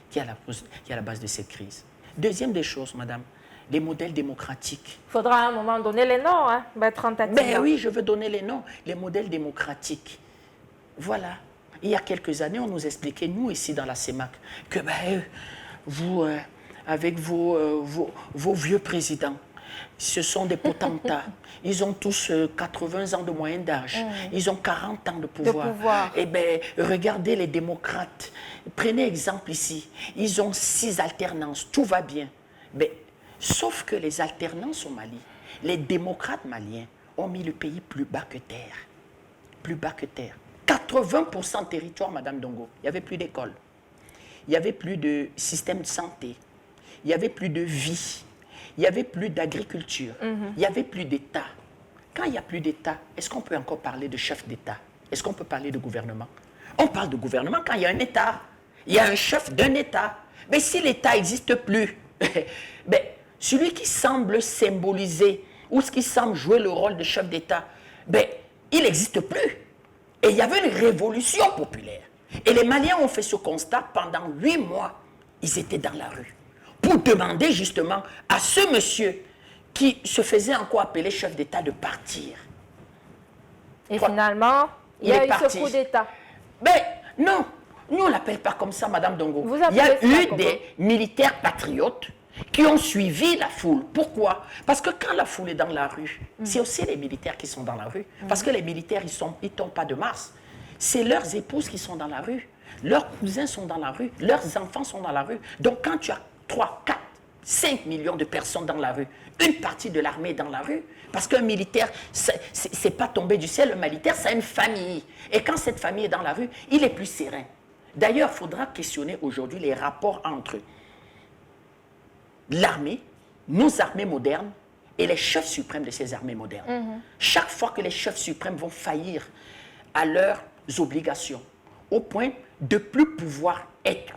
qui est à la base de cette crise. Deuxième des choses, madame, les modèles démocratiques. Il faudra à un moment donner les noms, hein, Bertrand Tatina. Ben oui, je veux donner les noms. Les modèles démocratiques. Voilà. Il y a quelques années, on nous expliquait, nous, ici dans la CEMAC, que vous, avec vos vieux présidents, ce sont des potentats. Ils ont tous 80 ans de moyenne d'âge. Ils ont 40 ans de pouvoir. Eh bien, regardez les démocrates. Prenez exemple ici. Ils ont 6 alternances. Tout va bien. Mais, sauf que les alternances au Mali, les démocrates maliens ont mis le pays plus bas que terre. Plus bas que terre. 80% de territoire, Madame Dongo. Il n'y avait plus d'école. Il n'y avait plus de système de santé. Il n'y avait plus de vie. Il n'y avait plus d'agriculture, il n'y avait plus d'État. Quand il n'y a plus d'État, est-ce qu'on peut encore parler de chef d'État? Est-ce qu'on peut parler de gouvernement? On parle de gouvernement quand il y a un État. Il y a un chef d'un État. Mais si l'État n'existe plus, celui qui semble symboliser ou ce qui semble jouer le rôle de chef d'État, il n'existe plus. Et il y avait une révolution populaire. Et les Maliens ont fait ce constat pendant 8 mois. Ils étaient dans la rue. pour demander justement à ce monsieur qui se faisait encore appeler chef d'État de partir. Et finalement, il y a eu parti. ce coup d'État. Mais non, nous on ne l'appelle pas comme ça, Madame Dongo. Il y a eu des militaires patriotes qui ont suivi la foule. Pourquoi? Parce que quand la foule est dans la rue, c'est aussi les militaires qui sont dans la rue. Parce que les militaires, ils ne tombent pas de Mars. C'est leurs épouses qui sont dans la rue. Leurs cousins sont dans la rue. Leurs enfants sont dans la rue. Donc quand tu as 3, 4, 5 millions de personnes dans la rue, une partie de l'armée est dans la rue, parce qu'un militaire, c'est pas tombé du ciel, un militaire, c'est une famille. Et quand cette famille est dans la rue, il est plus serein. D'ailleurs, il faudra questionner aujourd'hui les rapports entre l'armée, nos armées modernes et les chefs suprêmes de ces armées modernes. Chaque fois que les chefs suprêmes vont faillir à leurs obligations, au point de ne plus pouvoir être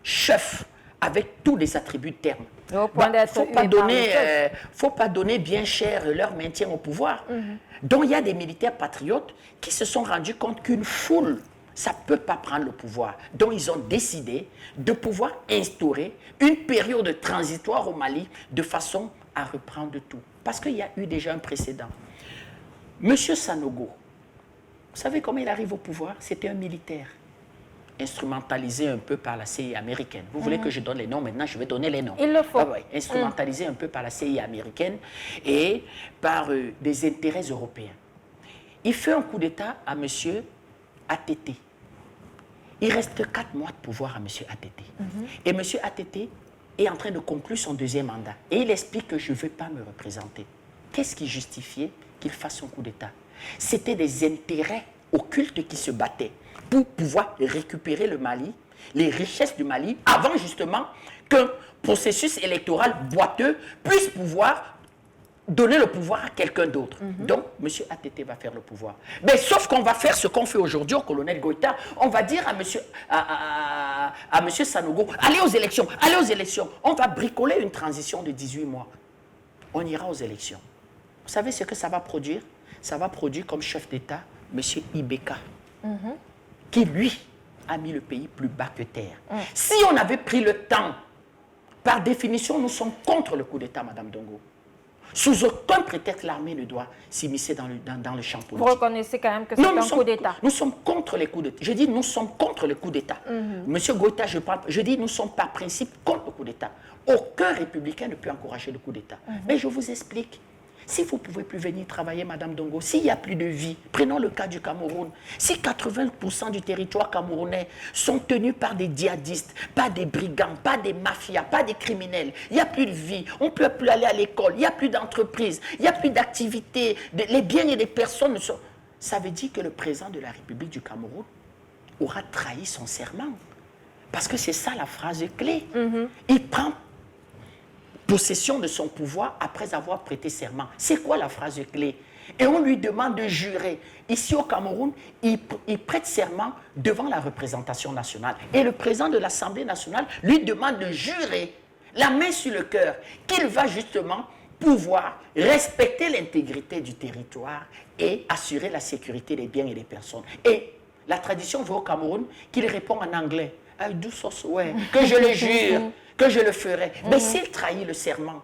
chef avec tous les attributs de terme. Il ne faut pas donner bien cher leur maintien au pouvoir. Donc il y a des militaires patriotes qui se sont rendus compte qu'une foule, ça ne peut pas prendre le pouvoir. Donc ils ont décidé de pouvoir instaurer une période transitoire au Mali de façon à reprendre tout. Parce qu'il y a eu déjà un précédent. Monsieur Sanogo, vous savez comment il arrive au pouvoir? C'était un militaire, instrumentalisé un peu par la CIA américaine. Vous voulez que je donne les noms? Maintenant, je vais donner les noms. Il le faut. Ah ouais, instrumentalisé un peu par la CIA américaine et par des intérêts européens. Il fait un coup d'État à M. ATT. Il reste 4 mois de pouvoir à M. ATT. Et M. ATT est en train de conclure son 2e mandat. Et il explique que je ne veux pas me représenter. Qu'est-ce qui justifiait qu'il fasse un coup d'État? C'était des intérêts occultes qui se battaient pour pouvoir récupérer le Mali, les richesses du Mali, avant justement qu'un processus électoral boiteux puisse pouvoir donner le pouvoir à quelqu'un d'autre. Donc, M. ATT va faire le pouvoir. Mais sauf qu'on va faire ce qu'on fait aujourd'hui au colonel Goïta, on va dire à M. Sanogo, allez aux élections, allez aux élections. On va bricoler une transition de 18 mois. On ira aux élections. Vous savez ce que ça va produire? Ça va produire comme chef d'État M. Ibeka, qui, lui, a mis le pays plus bas que terre. Si on avait pris le temps, par définition, nous sommes contre le coup d'État, Madame Dongo. Sous aucun prétexte, l'armée ne doit s'immiscer dans le champ politique. Vous reconnaissez quand même que c'est un coup d'État? Nous sommes contre les coups d'État. Je dis nous sommes contre les coups d'État. Monsieur Goïta, je dis nous sommes par principe contre le coup d'État. Aucun républicain ne peut encourager le coup d'État. Mais je vous explique. Si vous ne pouvez plus venir travailler, Madame Dongo, s'il n'y a plus de vie, prenons le cas du Cameroun. Si 80% du territoire camerounais sont tenus par des djihadistes, pas des brigands, pas des mafias, pas des criminels, il n'y a plus de vie, on ne peut plus aller à l'école, il n'y a plus d'entreprise, il n'y a plus d'activité, les biens et les personnes ne sont... Ça veut dire que le président de la République du Cameroun aura trahi son serment. Parce que c'est ça la phrase clé. Il prend possession de son pouvoir après avoir prêté serment. C'est quoi la phrase clé? Et on lui demande de jurer. Ici au Cameroun, il prête serment devant la représentation nationale. Et le président de l'Assemblée nationale lui demande de jurer, la main sur le cœur, qu'il va justement pouvoir respecter l'intégrité du territoire et assurer la sécurité des biens et des personnes. Et la tradition veut au Cameroun qu'il répond en anglais. I do so swear, que je le jure, que je le ferai. Mais s'il trahit le serment,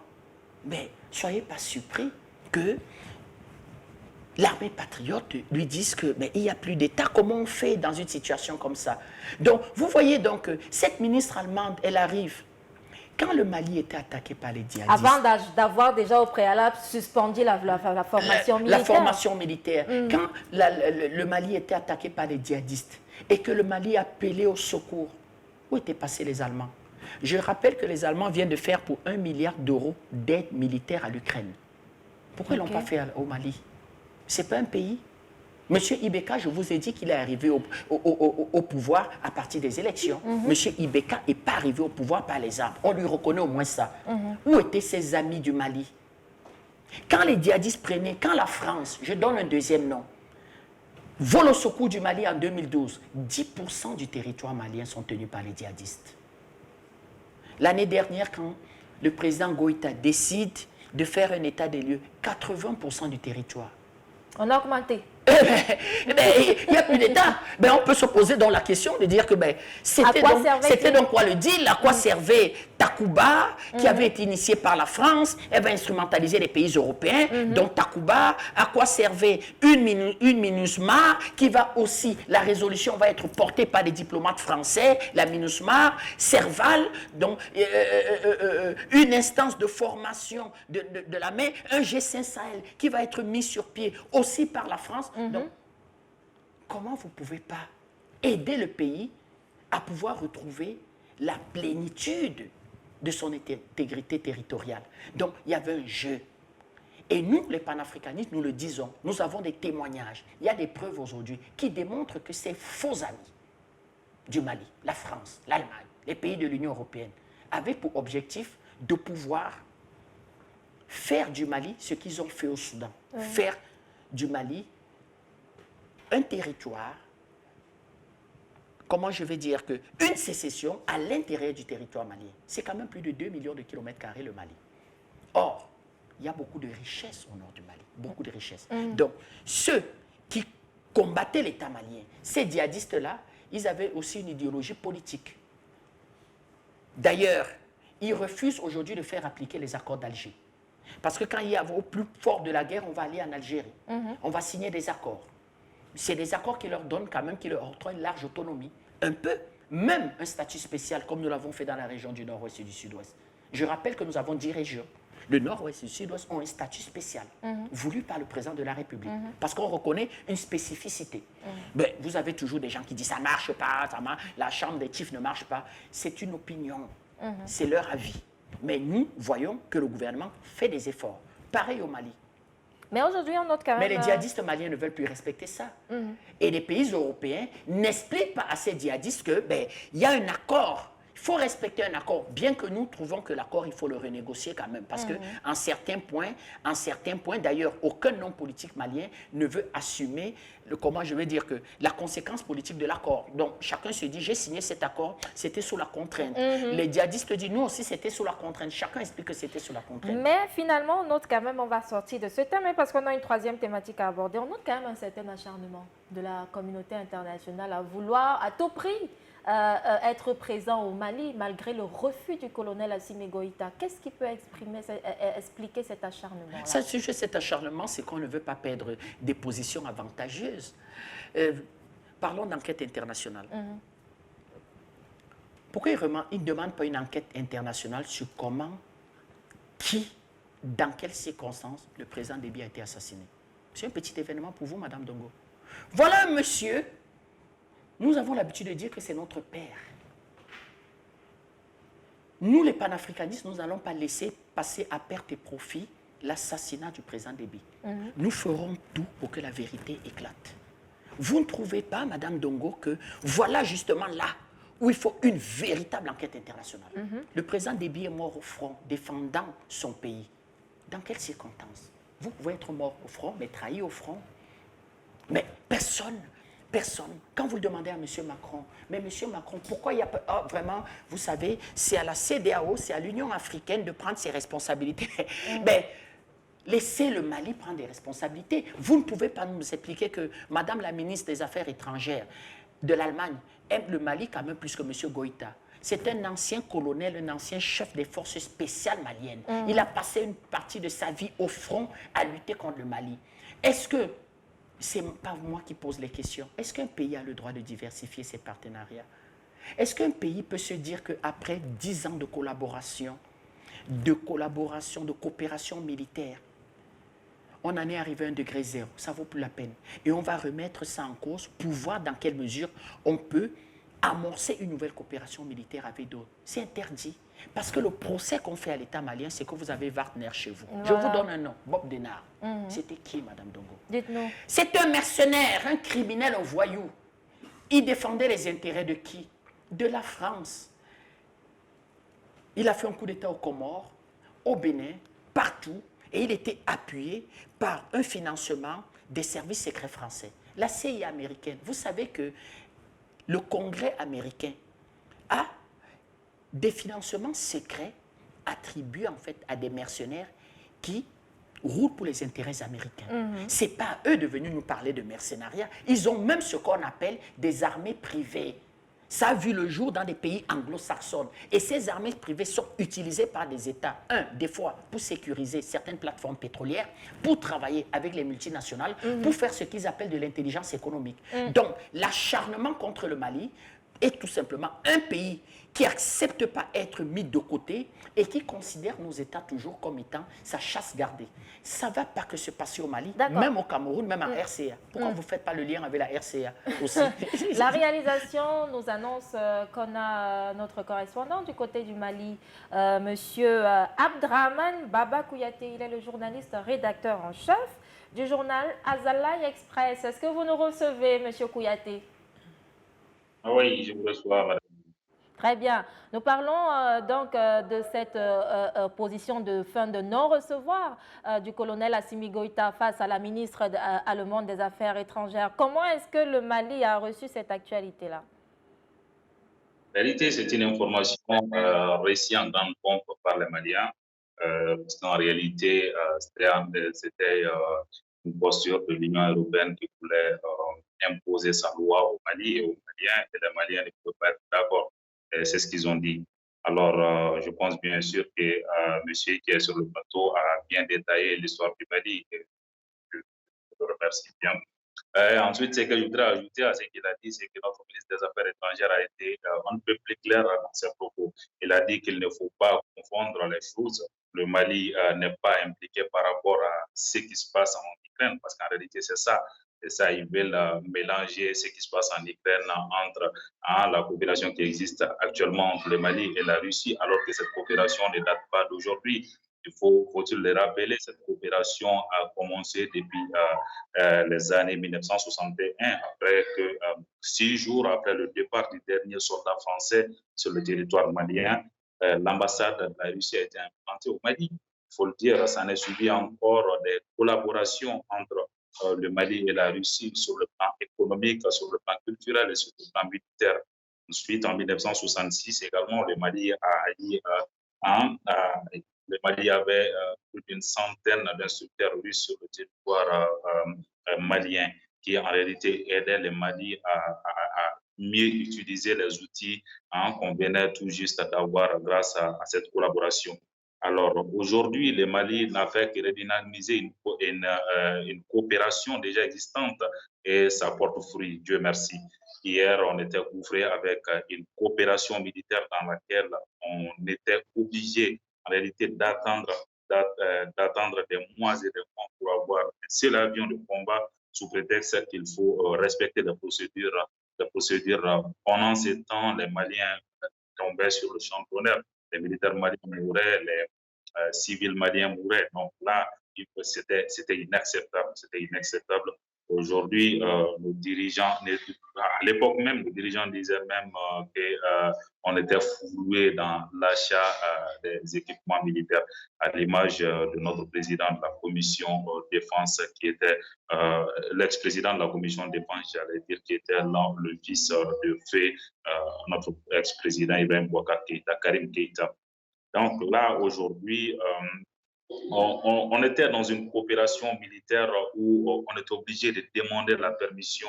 mais soyez pas surpris que l'armée patriote lui dise que mais il n'y a plus d'État. Comment on fait dans une situation comme ça? Donc, vous voyez donc, cette ministre allemande, elle arrive. Quand le Mali était attaqué par les djihadistes... Avant d'avoir déjà au préalable suspendu la formation militaire. La formation militaire. Quand le Mali était attaqué par les djihadistes et que le Mali appelait au secours, où étaient passés les Allemands? Je rappelle que les Allemands viennent de faire pour 1 milliard d'euros d'aide militaire à l'Ukraine. Pourquoi ils ne l'ont pas fait au Mali? Ce n'est pas un pays. Monsieur Ibeka, je vous ai dit qu'il est arrivé au pouvoir à partir des élections. Monsieur Ibeka n'est pas arrivé au pouvoir par les armes. On lui reconnaît au moins ça. Où étaient ses amis du Mali? Quand les djihadistes prenaient, quand la France, je donne un deuxième nom, vole au secours du Mali en 2012, 10% du territoire malien sont tenus par les djihadistes. L'année dernière, quand le président Goïta décide de faire un état des lieux, 80% du territoire. On a augmenté. Il n'y a plus d'État. On peut se poser donc la question de dire que c'était donc quoi le deal? À quoi servait Takuba, qui avait été initié par la France? Elle va instrumentaliser les pays européens, donc Takuba. À quoi servait une MINUSMA qui va aussi, la résolution va être portée par des diplomates français, la MINUSMA, Serval, donc une instance de formation de la mer, un G5 Sahel qui va être mis sur pied aussi par la France. Donc, comment vous ne pouvez pas aider le pays à pouvoir retrouver la plénitude de son intégrité territoriale? Donc, il y avait un jeu. Et nous, les panafricanistes, nous le disons, nous avons des témoignages. Il y a des preuves aujourd'hui qui démontrent que ces faux amis du Mali, la France, l'Allemagne, les pays de l'Union européenne, avaient pour objectif de pouvoir faire du Mali ce qu'ils ont fait au Soudan. Faire du Mali un territoire, comment je vais dire que une sécession à l'intérieur du territoire malien. C'est quand même plus de 2 millions de kilomètres carrés le Mali. Or, il y a beaucoup de richesses au nord du Mali, beaucoup de richesses. Donc, ceux qui combattaient l'État malien, ces djihadistes-là, ils avaient aussi une idéologie politique. D'ailleurs, ils refusent aujourd'hui de faire appliquer les accords d'Alger. Parce que quand il y a au plus fort de la guerre, on va aller en Algérie. On va signer des accords. C'est des accords qui leur donnent quand même, qui leur octroient une large autonomie. Un peu, même un statut spécial, comme nous l'avons fait dans la région du Nord-Ouest et du Sud-Ouest. Je rappelle que nous avons 10 régions. Le Nord-Ouest et le Sud-Ouest ont un statut spécial, voulu par le président de la République, parce qu'on reconnaît une spécificité. Vous avez toujours des gens qui disent « ça ne marche pas, la chambre des chiefs ne marche pas ». C'est une opinion, c'est leur avis. Mais nous voyons que le gouvernement fait des efforts. Pareil au Mali. Mais aujourd'hui, on note quand même... Mais les djihadistes maliens ne veulent plus respecter ça. Et les pays européens n'expliquent pas à ces djihadistes que il y a un accord. Il faut respecter un accord, bien que nous trouvons que l'accord, il faut le renégocier quand même. Parce qu'en certains points, d'ailleurs, aucun homme politique malien ne veut assumer, comment je vais dire, que la conséquence politique de l'accord. Donc, chacun se dit, j'ai signé cet accord, c'était sous la contrainte. Les djihadistes disent, nous aussi, c'était sous la contrainte. Chacun explique que c'était sous la contrainte. Mais finalement, on note quand même, on va sortir de ce thème, parce qu'on a une troisième thématique à aborder. On note quand même un certain acharnement de la communauté internationale à vouloir, à tout prix, être présent au Mali, malgré le refus du colonel Assimi Goïta. Qu'est-ce qui peut expliquer cet acharnement-là? Cet acharnement, c'est qu'on ne veut pas perdre des positions avantageuses. Parlons d'enquête internationale. Pourquoi il ne demande pas une enquête internationale sur comment, qui, dans quelles circonstances le président Déby a été assassiné? C'est un petit événement pour vous, Madame Dongo. Voilà un monsieur... Nous avons l'habitude de dire que c'est notre père. Nous, les panafricanistes, nous n'allons pas laisser passer à perte et profit l'assassinat du président Déby. Nous ferons tout pour que la vérité éclate. Vous ne trouvez pas, Madame Dongo, que voilà justement là où il faut une véritable enquête internationale. Le président Déby est mort au front, défendant son pays. Dans quelles circonstances? Vous pouvez être mort au front, mais trahi au front. Mais personne. Quand vous le demandez à M. Macron, mais M. Macron, pourquoi il y a pas... Oh, vraiment, vous savez, c'est à la CEDEAO, c'est à l'Union africaine de prendre ses responsabilités. Mais laissez le Mali prendre des responsabilités. Vous ne pouvez pas nous expliquer que Madame la ministre des Affaires étrangères de l'Allemagne aime le Mali quand même plus que M. Goïta. C'est un ancien colonel, un ancien chef des forces spéciales maliennes. Il a passé une partie de sa vie au front à lutter contre le Mali. Est-ce que... Ce n'est pas moi qui pose les questions. Est-ce qu'un pays a le droit de diversifier ses partenariats? Est-ce qu'un pays peut se dire qu'après 10 ans de collaboration, de coopération militaire, on en est arrivé à un degré zéro? Ça ne vaut plus la peine. Et on va remettre ça en cause pour voir dans quelle mesure on peut amorcer une nouvelle coopération militaire avec d'autres. C'est interdit. Parce que le procès qu'on fait à l'État malien, c'est que vous avez Wagner chez vous. Voilà. Je vous donne un nom, Bob Denard. C'était qui, Madame Dongo? Dites-nous. C'est un mercenaire, un criminel, un voyou. Il défendait les intérêts de qui? De la France. Il a fait un coup d'État aux Comores, au Bénin, partout, et il était appuyé par un financement des services secrets français. La CIA américaine, vous savez que le Congrès américain a des financements secrets attribués en fait à des mercenaires qui roulent pour les intérêts américains. Ce n'est pas eux de venir nous parler de mercenariat. Ils ont même ce qu'on appelle des armées privées. Ça a vu le jour dans des pays anglo-saxons. Et ces armées privées sont utilisées par des États, des fois pour sécuriser certaines plateformes pétrolières, pour travailler avec les multinationales, pour faire ce qu'ils appellent de l'intelligence économique. Donc, l'acharnement contre le Mali est tout simplement un pays qui n'accepte pas être mis de côté et qui considère nos États toujours comme étant sa chasse gardée. Ça ne va pas que se passer au Mali, même au Cameroun, même en RCA. Pourquoi vous ne faites pas le lien avec la RCA aussi? La réalisation nous annonce qu'on a notre correspondant du côté du Mali, Monsieur Abdraman Baba Kouyaté. Il est le journaliste rédacteur en chef du journal Azalaï Express. Est-ce que vous nous recevez, Monsieur Kouyaté? Oui, je vous reçois, madame. Très bien. Nous parlons donc de cette position de fin de non-recevoir du colonel Assimi Goïta face à la ministre allemande des Affaires étrangères. Comment est-ce que le Mali a reçu cette actualité-là? En réalité, c'est une information réussie en grande pompe par les Maliens, parce qu'en réalité, c'était une posture de l'Union européenne qui voulait imposer sa loi au Mali et aux Maliens, et les Maliens ne pouvaient pas être d'accord. C'est ce qu'ils ont dit. Alors, je pense bien sûr que monsieur qui est sur le plateau a bien détaillé l'histoire du Mali. Et je le remercie bien. Ensuite, ce que je voudrais ajouter à ce qu'il a dit, c'est que notre ministre des Affaires étrangères a été un peu plus clair dans ses propos. Il a dit qu'il ne faut pas confondre les choses. Le Mali n'est pas impliqué par rapport à ce qui se passe en Ukraine, parce qu'en réalité, c'est ça. C'est ça, ils veulent mélanger ce qui se passe en Ukraine entre la coopération qui existe actuellement entre le Mali et la Russie, alors que cette coopération ne date pas d'aujourd'hui. Faut-il le rappeler, cette coopération a commencé depuis les années 1961, après que 6 jours après le départ du dernier soldat français sur le territoire malien, l'ambassade de la Russie a été implantée au Mali. Il faut le dire, ça n'est suivi encore des collaborations entre le Mali et la Russie sur le plan économique, sur le plan culturel et sur le plan militaire. Ensuite, en 1966 également, le Mali le Mali avait plus d'une centaine d'instructeurs russes sur le territoire malien qui en réalité aidaient le Mali à mieux utiliser les outils qu'on venait tout juste d'avoir grâce à cette collaboration. Alors aujourd'hui, le Mali n'a fait que redynamiser une coopération déjà existante et ça porte fruit, Dieu merci. Hier, on était couvré avec une coopération militaire dans laquelle on était obligé en réalité d'attendre des mois et des mois pour avoir un seul avion de combat sous prétexte qu'il faut respecter les procédures. Pendant ce temps, les Maliens tombaient sur le champ d'honneur. Les militaires maliens mouraient, les civils maliens mouraient. Donc là, c'était inacceptable. C'était inacceptable. Aujourd'hui, nos dirigeants, à l'époque même, nos dirigeants disaient même qu'on était floués dans l'achat des équipements militaires, à l'image de notre président de la commission défense, qui était l'ex-président de la commission défense, j'allais dire, qui était là, le fils de feu, notre ex-président Ibrahim Boubacar Keïta, Karim Keïta. Donc là, aujourd'hui, on était dans une coopération militaire où on était obligé de demander la permission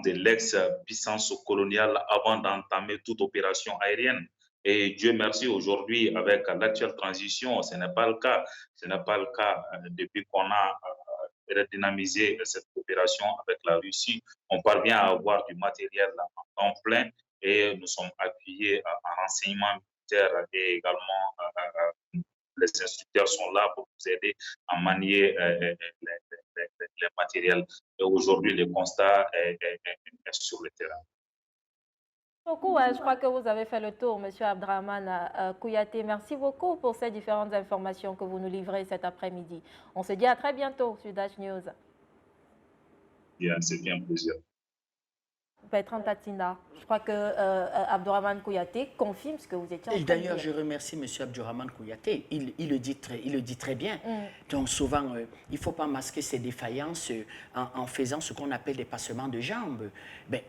de l'ex-puissance coloniale avant d'entamer toute opération aérienne. Et Dieu merci, aujourd'hui, avec l'actuelle transition, ce n'est pas le cas. Ce n'est pas le cas depuis qu'on a redynamisé cette coopération avec la Russie. On parvient à avoir du matériel en temps plein et nous sommes appuyés en renseignement militaire et également les instructeurs sont là pour nous aider à manier les matériels. Et aujourd'hui, le constat est sur le terrain. Beaucoup, je crois que vous avez fait le tour, M. Abdraman Kouyaté. Merci beaucoup pour ces différentes informations que vous nous livrez cet après-midi. On se dit à très bientôt sur Dash News. Bien, c'est bien un plaisir. Bertrand Tatina, je crois que Abdraman Kouyaté confirme ce que vous étiez en train de dire. D'ailleurs, je remercie M. Abdraman Kouyaté. Il le dit très bien. Donc souvent, il ne faut pas masquer ses défaillances en faisant ce qu'on appelle des passements de jambes. Ben,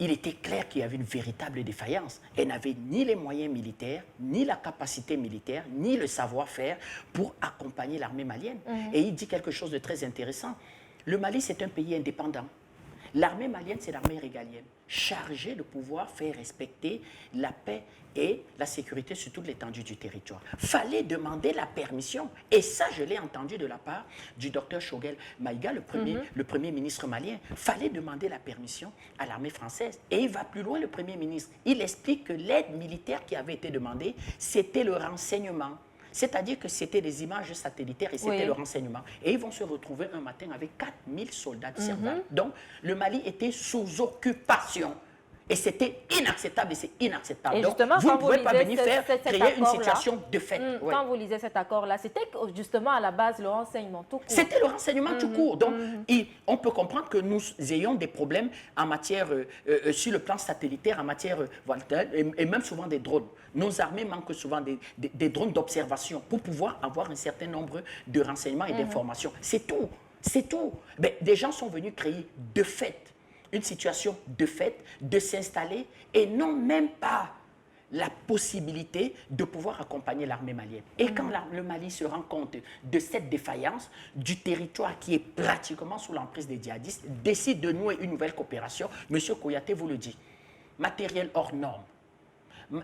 il était clair qu'il y avait une véritable défaillance. Elle n'avait ni les moyens militaires, ni la capacité militaire, ni le savoir-faire pour accompagner l'armée malienne. Et il dit quelque chose de très intéressant. Le Mali, c'est un pays indépendant. L'armée malienne, c'est l'armée régalienne, chargée de pouvoir faire respecter la paix et la sécurité sur toute l'étendue du territoire. Fallait demander la permission. Et ça, je l'ai entendu de la part du docteur Choguel Maïga, le premier ministre malien. Fallait demander la permission à l'armée française. Et il va plus loin, le premier ministre. Il explique que l'aide militaire qui avait été demandée, c'était le renseignement. C'est-à-dire que c'était des images satellitaires et c'était le renseignement. Et ils vont se retrouver un matin avec 4000 soldats de Serval. Donc, le Mali était sous occupation. Et c'était inacceptable et c'est inacceptable. Et donc, justement, vous ne pouvez pas venir créer une situation de fait. Quand vous lisez cet accord-là, c'était justement à la base le renseignement tout court. C'était le renseignement tout court. Donc, on peut comprendre que nous ayons des problèmes en matière, sur le plan satellitaire, en matière, et même souvent des drones. Nos armées manquent souvent des drones d'observation pour pouvoir avoir un certain nombre de renseignements et d'informations. C'est tout. C'est tout. Mais des gens sont venus créer de fait une situation de fait, de s'installer et non même pas la possibilité de pouvoir accompagner l'armée malienne. Et quand le Mali se rend compte de cette défaillance du territoire qui est pratiquement sous l'emprise des djihadistes, décide de nouer une nouvelle coopération, M. Kouyaté vous le dit, matériel hors norme,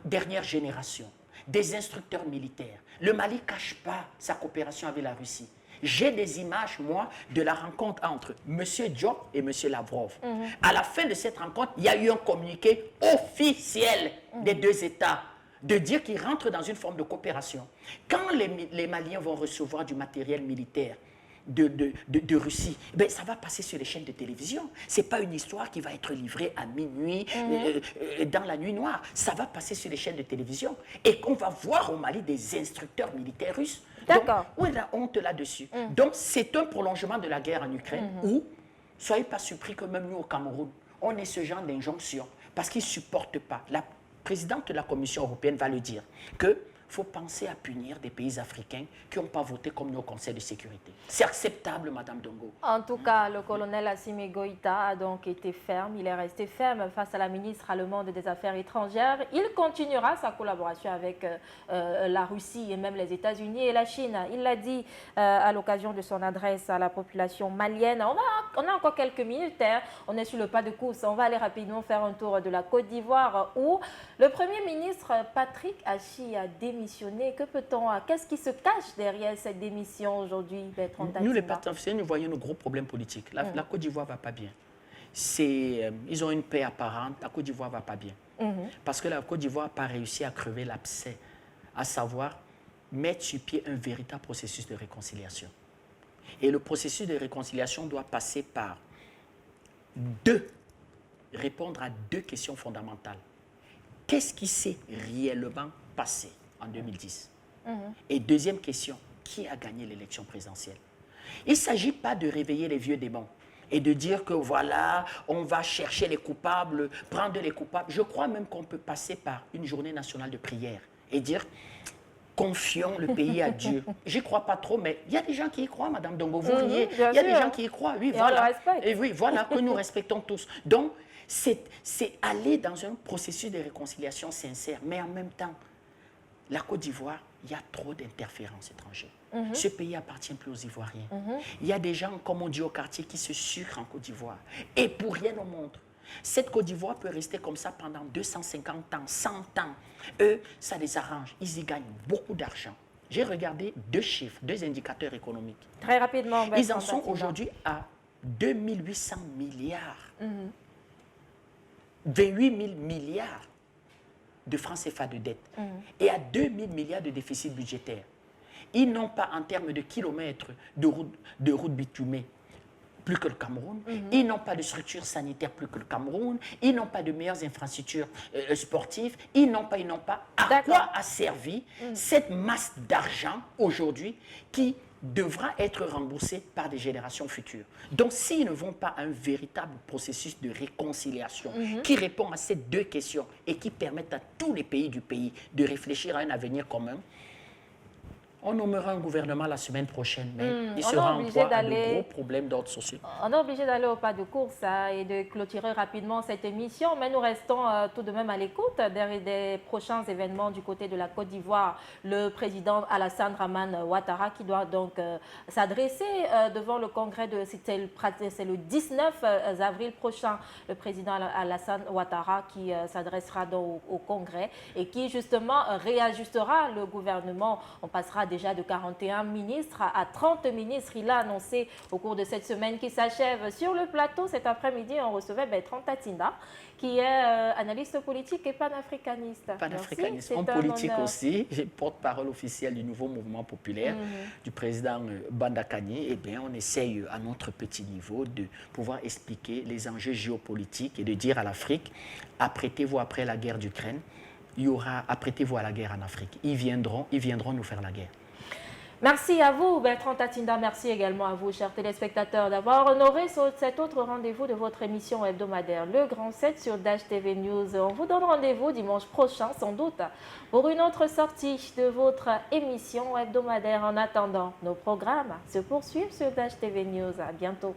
dernière génération, des instructeurs militaires. Le Mali ne cache pas sa coopération avec la Russie. J'ai des images, moi, de la rencontre entre M. Diop et M. Lavrov. À la fin de cette rencontre, il y a eu un communiqué officiel des deux États de dire qu'ils rentrent dans une forme de coopération. Quand les Maliens vont recevoir du matériel militaire de Russie, ben, ça va passer sur les chaînes de télévision. Ce n'est pas une histoire qui va être livrée à minuit, dans la nuit noire. Ça va passer sur les chaînes de télévision et qu'on va voir au Mali des instructeurs militaires russes. D'accord. Où est la honte là-dessus? Donc, c'est un prolongement de la guerre en Ukraine où, soyez pas surpris que même nous au Cameroun, on ait ce genre d'injonction parce qu'ils ne supportent pas. La présidente de la Commission européenne va le dire, que faut penser à punir des pays africains qui n'ont pas voté comme nous au Conseil de sécurité. C'est acceptable, Madame Dongo. En tout cas, le colonel Assimi Goïta a donc été ferme. Il est resté ferme face à la ministre allemande des Affaires étrangères. Il continuera sa collaboration avec la Russie et même les États-Unis et la Chine. Il l'a dit à l'occasion de son adresse à la population malienne. On a encore quelques minutes. Hein. On est sur le pas de course. On va aller rapidement faire un tour de la Côte d'Ivoire où le Premier ministre Patrick Achi a démissionné. Que peut-on, qu'est-ce qui se cache derrière cette démission aujourd'hui, Bertrand Tatimba? Nous, les partis officiels, nous voyons nos gros problèmes politiques. La Côte d'Ivoire ne va pas bien. Ils ont une paix apparente, la Côte d'Ivoire ne va pas bien. Parce que la Côte d'Ivoire n'a pas réussi à crever l'abcès, à savoir mettre sur pied un véritable processus de réconciliation. Et le processus de réconciliation doit passer par répondre à deux questions fondamentales. Qu'est-ce qui s'est réellement passé en 2010? Et deuxième question, qui a gagné l'élection présidentielle? Il ne s'agit pas de réveiller les vieux démons et de dire que voilà, on va chercher les coupables, prendre les coupables. Je crois même qu'on peut passer par une journée nationale de prière et dire confions le pays à Dieu. J'y crois pas trop, mais il y a des gens qui y croient, Madame Dongo. Vous riez. Il y a des gens qui y croient. Oui, voilà. Et oui, voilà, que nous respectons tous. Donc, c'est aller dans un processus de réconciliation sincère, mais en même temps, la Côte d'Ivoire, il y a trop d'interférences étrangères. Ce pays n'appartient plus aux Ivoiriens. Il y a des gens, comme on dit au quartier, qui se sucrent en Côte d'Ivoire. Et pour rien au monde, cette Côte d'Ivoire peut rester comme ça pendant 250 ans, 100 ans. Eux, ça les arrange. Ils y gagnent beaucoup d'argent. J'ai regardé deux chiffres, deux indicateurs économiques. Très rapidement. Ils en sont aujourd'hui à 2800 milliards. 28 000 milliards de francs CFA de dette et à 2 000 milliards de déficit budgétaire. Ils n'ont pas, en termes de kilomètres de routes bitumées, plus que le Cameroun. Ils n'ont pas de structures sanitaires plus que le Cameroun. Ils n'ont pas de meilleures infrastructures sportives. Ils n'ont pas. À quoi a servi cette masse d'argent aujourd'hui qui devra être remboursée par des générations futures? Donc, s'ils ne vont pas à un véritable processus de réconciliation qui répond à ces deux questions et qui permettent à tous les pays du pays de réfléchir à un avenir commun, On nommera un gouvernement la semaine prochaine, mais il on est sera en obligé proie à de d'aller- gros problèmes d'ordre social. On est obligé d'aller au pas de course et de clôturer rapidement cette émission, mais nous restons tout de même à l'écoute des prochains événements du côté de la Côte d'Ivoire. Le président Alassane Dramane Ouattara qui doit donc s'adresser devant le congrès, c'est le 19 avril prochain, le président Alassane Ouattara qui s'adressera au congrès et qui justement réajustera le gouvernement. On passera déjà de 41 ministres à 30 ministres. Il a annoncé au cours de cette semaine qui s'achève. Sur le plateau, cet après-midi, on recevait Bertrand Tatinda, qui est analyste politique et panafricaniste. Panafricaniste, Merci, homme c'est un politique honneur. aussi, porte-parole officielle du nouveau mouvement populaire du président Banda Kani. Eh bien, on essaye à notre petit niveau de pouvoir expliquer les enjeux géopolitiques et de dire à l'Afrique, apprêtez-vous après la guerre d'Ukraine, apprêtez-vous à la guerre en Afrique. Ils viendront nous faire la guerre. Merci à vous, Bertrand Tatinda. Merci également à vous, chers téléspectateurs, d'avoir honoré cet autre rendez-vous de votre émission hebdomadaire, Le Grand 7 sur Dash TV News. On vous donne rendez-vous dimanche prochain, sans doute, pour une autre sortie de votre émission hebdomadaire. En attendant, nos programmes se poursuivent sur Dash TV News. À bientôt.